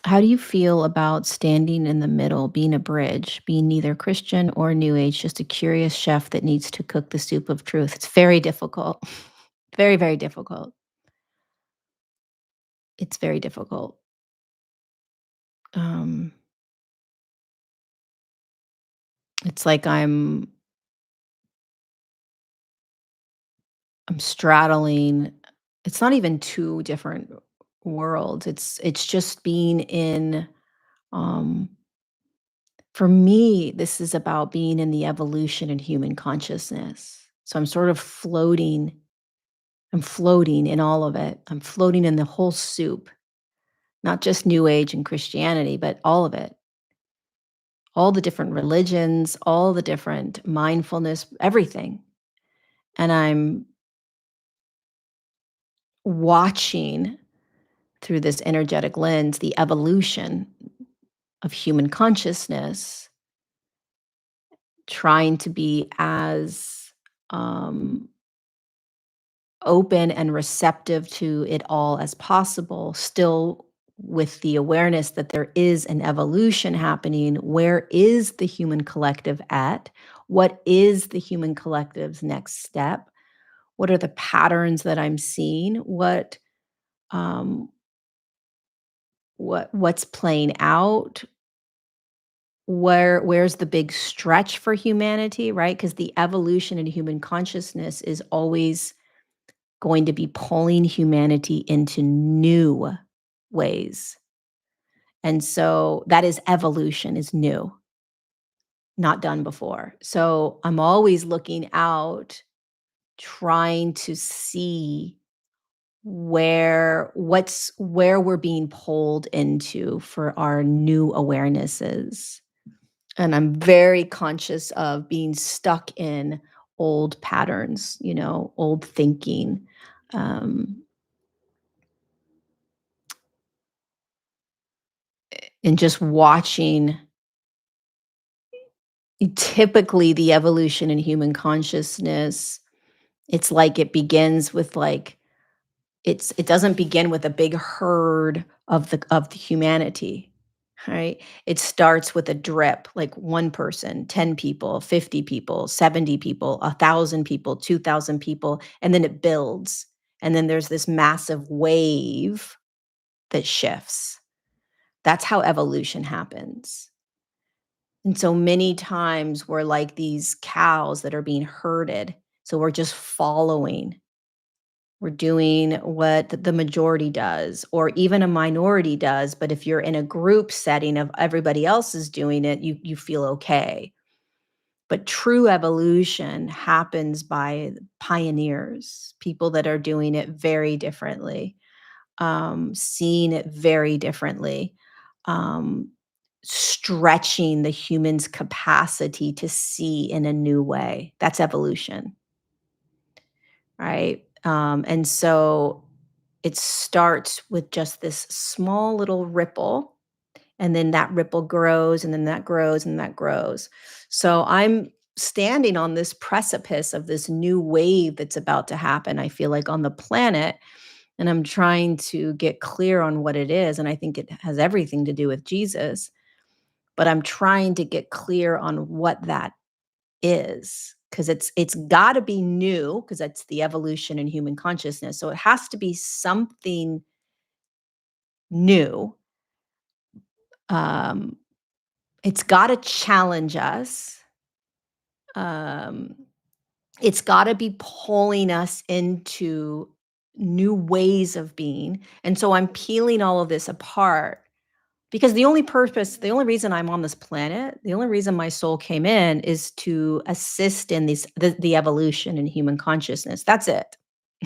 Speaker 1: How do you feel about standing in the middle, being a bridge, being neither Christian or New Age, just a curious chef that needs to cook the soup of truth? It's very difficult. Very, very difficult. It's very difficult. Um, it's like I'm I'm straddling it's not even 2 different worlds. It's just being in, um for me, this is about being in the evolution in human consciousness. So I'm sort of floating. I'm floating in all of it. I'm floating in the whole soup, not just New Age and Christianity, but all of it. All the different religions, all the different mindfulness, everything. And I'm watching through this energetic lens the evolution of human consciousness, trying to be as open and receptive to it all as possible, still with the awareness that there is an evolution happening. Where is the human collective at? What is the human collective's next step? What are the patterns that I'm seeing? Um, what's playing out? Where's the big stretch for humanity, right? Because the evolution in human consciousness is always going to be pulling humanity into new ways. And so that is evolution, is new, not done before. So I'm always looking out, trying to see where we're being pulled into for our new awarenesses. And I'm very conscious of being stuck in old patterns, old thinking. Um, and just watching typically the evolution in human consciousness, it's like it begins with it doesn't begin with a big herd of the humanity, right? It starts with a drip, like one person, 10 people, 50 people, 70 people, 1,000 people, 2,000 people, and then it builds. And then there's this massive wave that shifts. That's how evolution happens. And so many times we're like these cows that are being herded. So we're just following. We're doing what the majority does, or even a minority does. But if you're in a group setting of everybody else is doing it, you feel okay. But true evolution happens by pioneers, people that are doing it very differently, seeing it very differently, um, stretching the human's capacity to see in a new way. That's evolution, right? And so it starts with just this small little ripple, and then that ripple grows, and then that grows, and that grows. So I'm standing on this precipice of this new wave that's about to happen, I feel like, on the planet, and I'm trying to get clear on what it is, and I think it has everything to do with Jesus, but I'm trying to get clear on what that is, because it's gotta be new, because that's the evolution in human consciousness, so it has to be something new. Um, it's gotta challenge us. Um, it's gotta be pulling us into new ways of being, and so I'm peeling all of this apart. Because the only reason I'm on this planet, the only reason my soul came in is to assist in the evolution in human consciousness. That's it.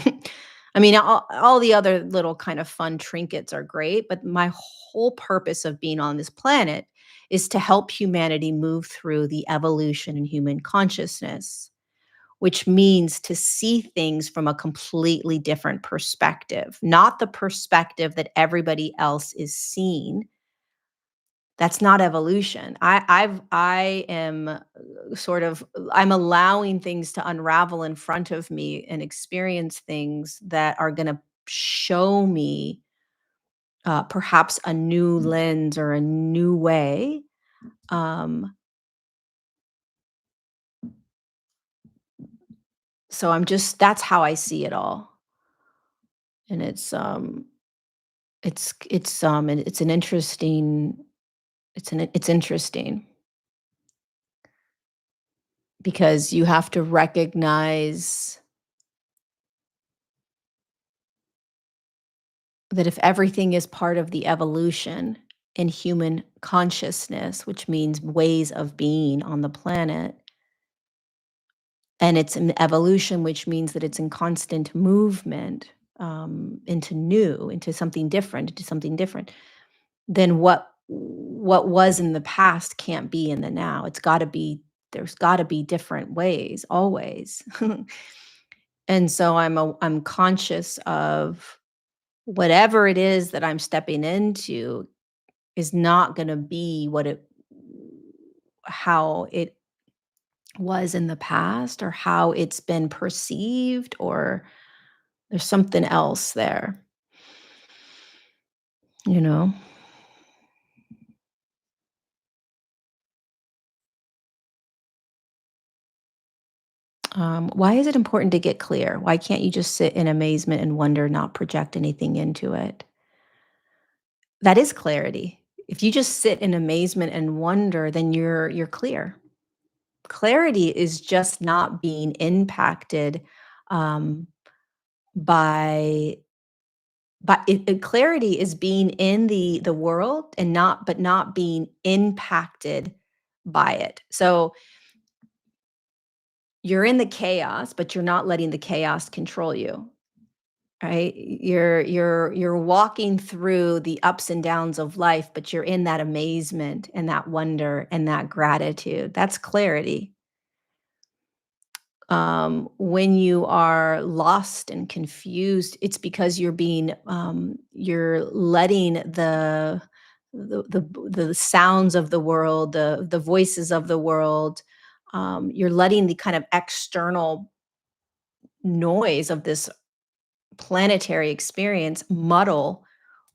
Speaker 1: I mean, all the other little kind of fun trinkets are great, but my whole purpose of being on this planet is to help humanity move through the evolution in human consciousness, which means to see things from a completely different perspective, not the perspective that everybody else is seeing. That's not evolution. I am sort of I'm allowing things to unravel in front of me and experience things that are gonna show me, perhaps a new lens or a new way. Um, so I'm just that's how I see it all. And it's an interesting it's interesting because you have to recognize that if everything is part of the evolution in human consciousness, which means ways of being on the planet, and it's an evolution, which means that it's in constant movement, into new, into something different, into something different, then what was in the past can't be in the now. It's got to be there's got to be different ways always. And so I'm conscious of whatever it is that I'm stepping into is not going to be what it how it was in the past or how it's been perceived, or there's something else there, you know? Why is it important to get clear? Why can't you just sit in amazement and wonder, not project anything into it? That is clarity. If you just sit in amazement and wonder, then you're clear. Clarity is just not being impacted um, by clarity is being in the world and not being impacted by it. So you're in the chaos, but you're not letting the chaos control you. Right? You're walking through the ups and downs of life, but you're in that amazement and that wonder and that gratitude. That's clarity. When you are lost and confused, it's because you're letting the sounds of the world, the voices of the world, you're letting the kind of external noise of this planetary experience muddle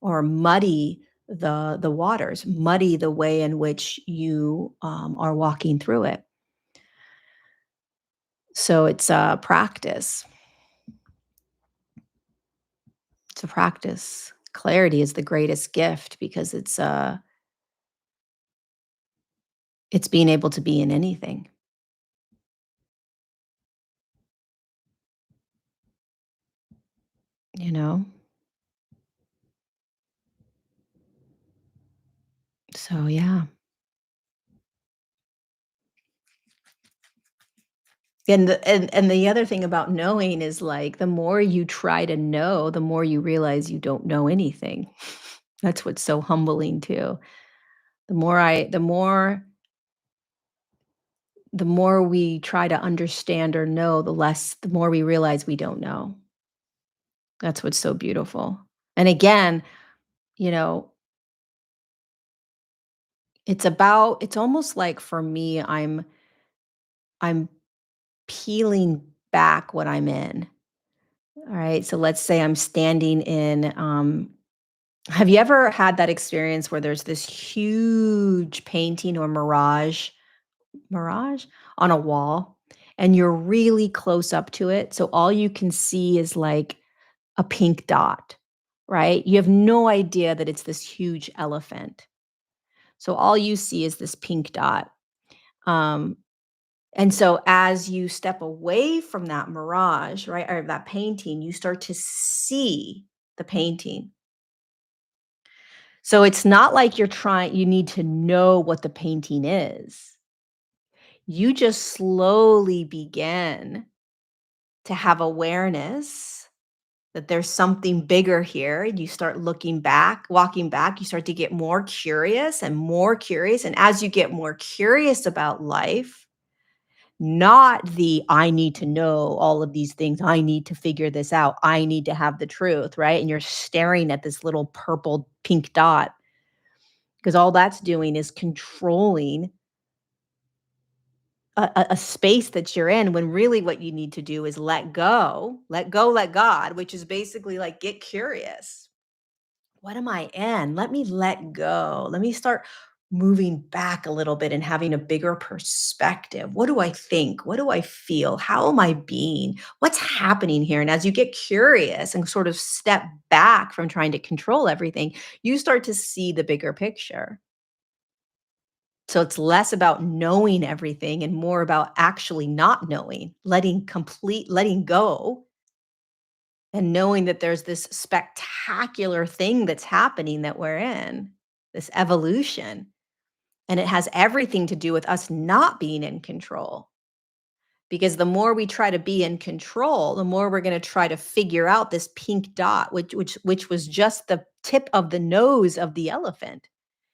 Speaker 1: or muddy the waters, muddy the way in which you are walking through it. So it's a practice. It's a practice. Clarity is the greatest gift because it's being able to be in anything, you know? So yeah. And the other thing about knowing is, like, the more you try to know, the more you realize you don't know anything. That's what's so humbling too. The more we try to understand or know, the more we realize we don't know. That's what's so beautiful. And again, you know, it's almost like for me, I'm peeling back what I'm in. All right. So let's say I'm standing in have you ever had that experience where there's this huge painting or mirage on a wall, and you're really close up to it, so all you can see is like a pink dot, right? You have no idea that it's this huge elephant. So all you see is this pink dot. Um, and so as you step away from that mirage, right, or that painting, you start to see the painting. So it's not like you need to know what the painting is. You just slowly begin to have awareness that there's something bigger here. And you start looking back, walking back, you start to get more curious and more curious. And as you get more curious about life, not the I need to know all of these things, I need to figure this out, I need to have the truth, right? And you're staring at this little purple pink dot because all that's doing is controlling a space that you're in, when really what you need to do is let go, let God, which is basically like get curious. What am I in? Let me let go. Let me start moving back a little bit and having a bigger perspective. What do I think? What do I feel? How am I being? What's happening here? And as you get curious and sort of step back from trying to control everything, you start to see the bigger picture. So it's less about knowing everything and more about actually not knowing, letting go and knowing that there's this spectacular thing that's happening that we're in, this evolution, and it has everything to do with us not being in control. Because the more we try to be in control, the more we're going to try to figure out this pink dot, which was just the tip of the nose of the elephant.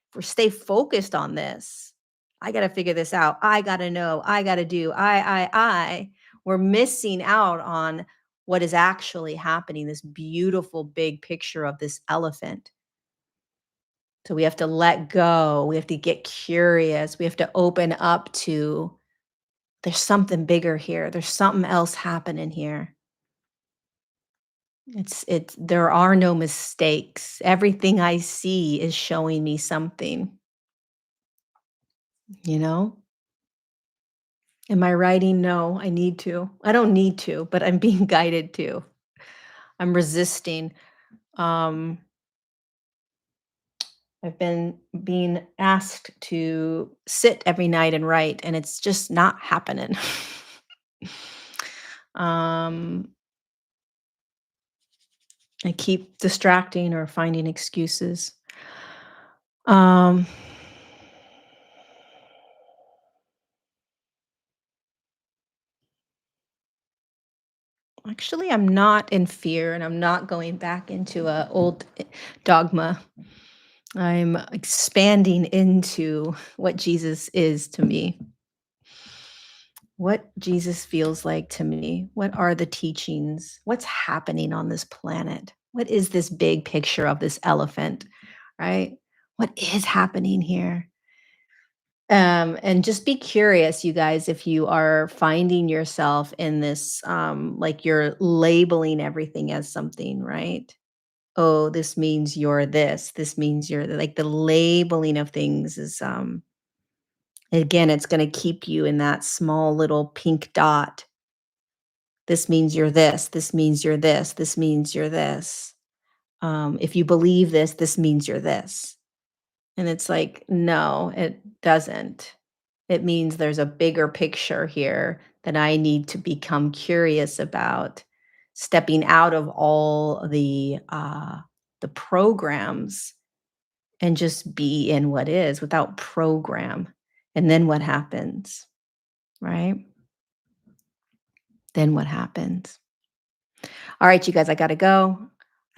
Speaker 1: If we stay focused on this, I got to figure this out. I got to know. I got to do. I. We're missing out on what is actually happening. This beautiful big picture of this elephant. So we have to let go. We have to get curious. We have to open up to there's something bigger here. There's something else happening here. It's there are no mistakes. Everything I see is showing me something, you know? Am I writing? No, I need to. I don't need to, but I'm being guided to. I'm resisting. Um, I've been being asked to sit every night and write, and it's just not happening. um, I keep distracting or finding excuses. Um, Actually, I'm not in fear and I'm not going back into a old dogma. I'm expanding into what Jesus is to me, what Jesus feels like to me. What are the teachings? What's happening on this planet? What is this big picture of this elephant, right? What is happening here? And just be curious, you guys, if you are finding yourself in this, like you're labeling everything as something, right? Oh, this means you're this. This means you're like the labeling of things is, again, it's going to keep you in that small little pink dot. This means you're this. This means you're this. This means you're this. If you believe this, this means you're this. And it's like, no, it doesn't. It means there's a bigger picture here that I need to become curious about, stepping out of all the programs and just be in what is without program. And then what happens, right? Then what happens? All right, you guys, I gotta go.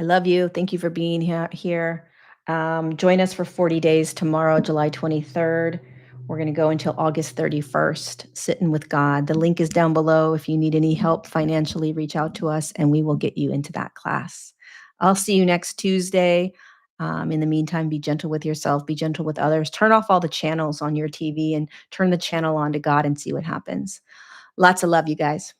Speaker 1: I love you. Thank you for being here. Join us for 40 days tomorrow, July 23rd. We're going to go until August 31st, sitting with God. The link is down below. If you need any help financially, reach out to us and we will get you into that class. I'll see you next Tuesday. In the meantime, be gentle with yourself, be gentle with others. Turn off all the channels on your TV and turn the channel on to God and see what happens. Lots of love, you guys.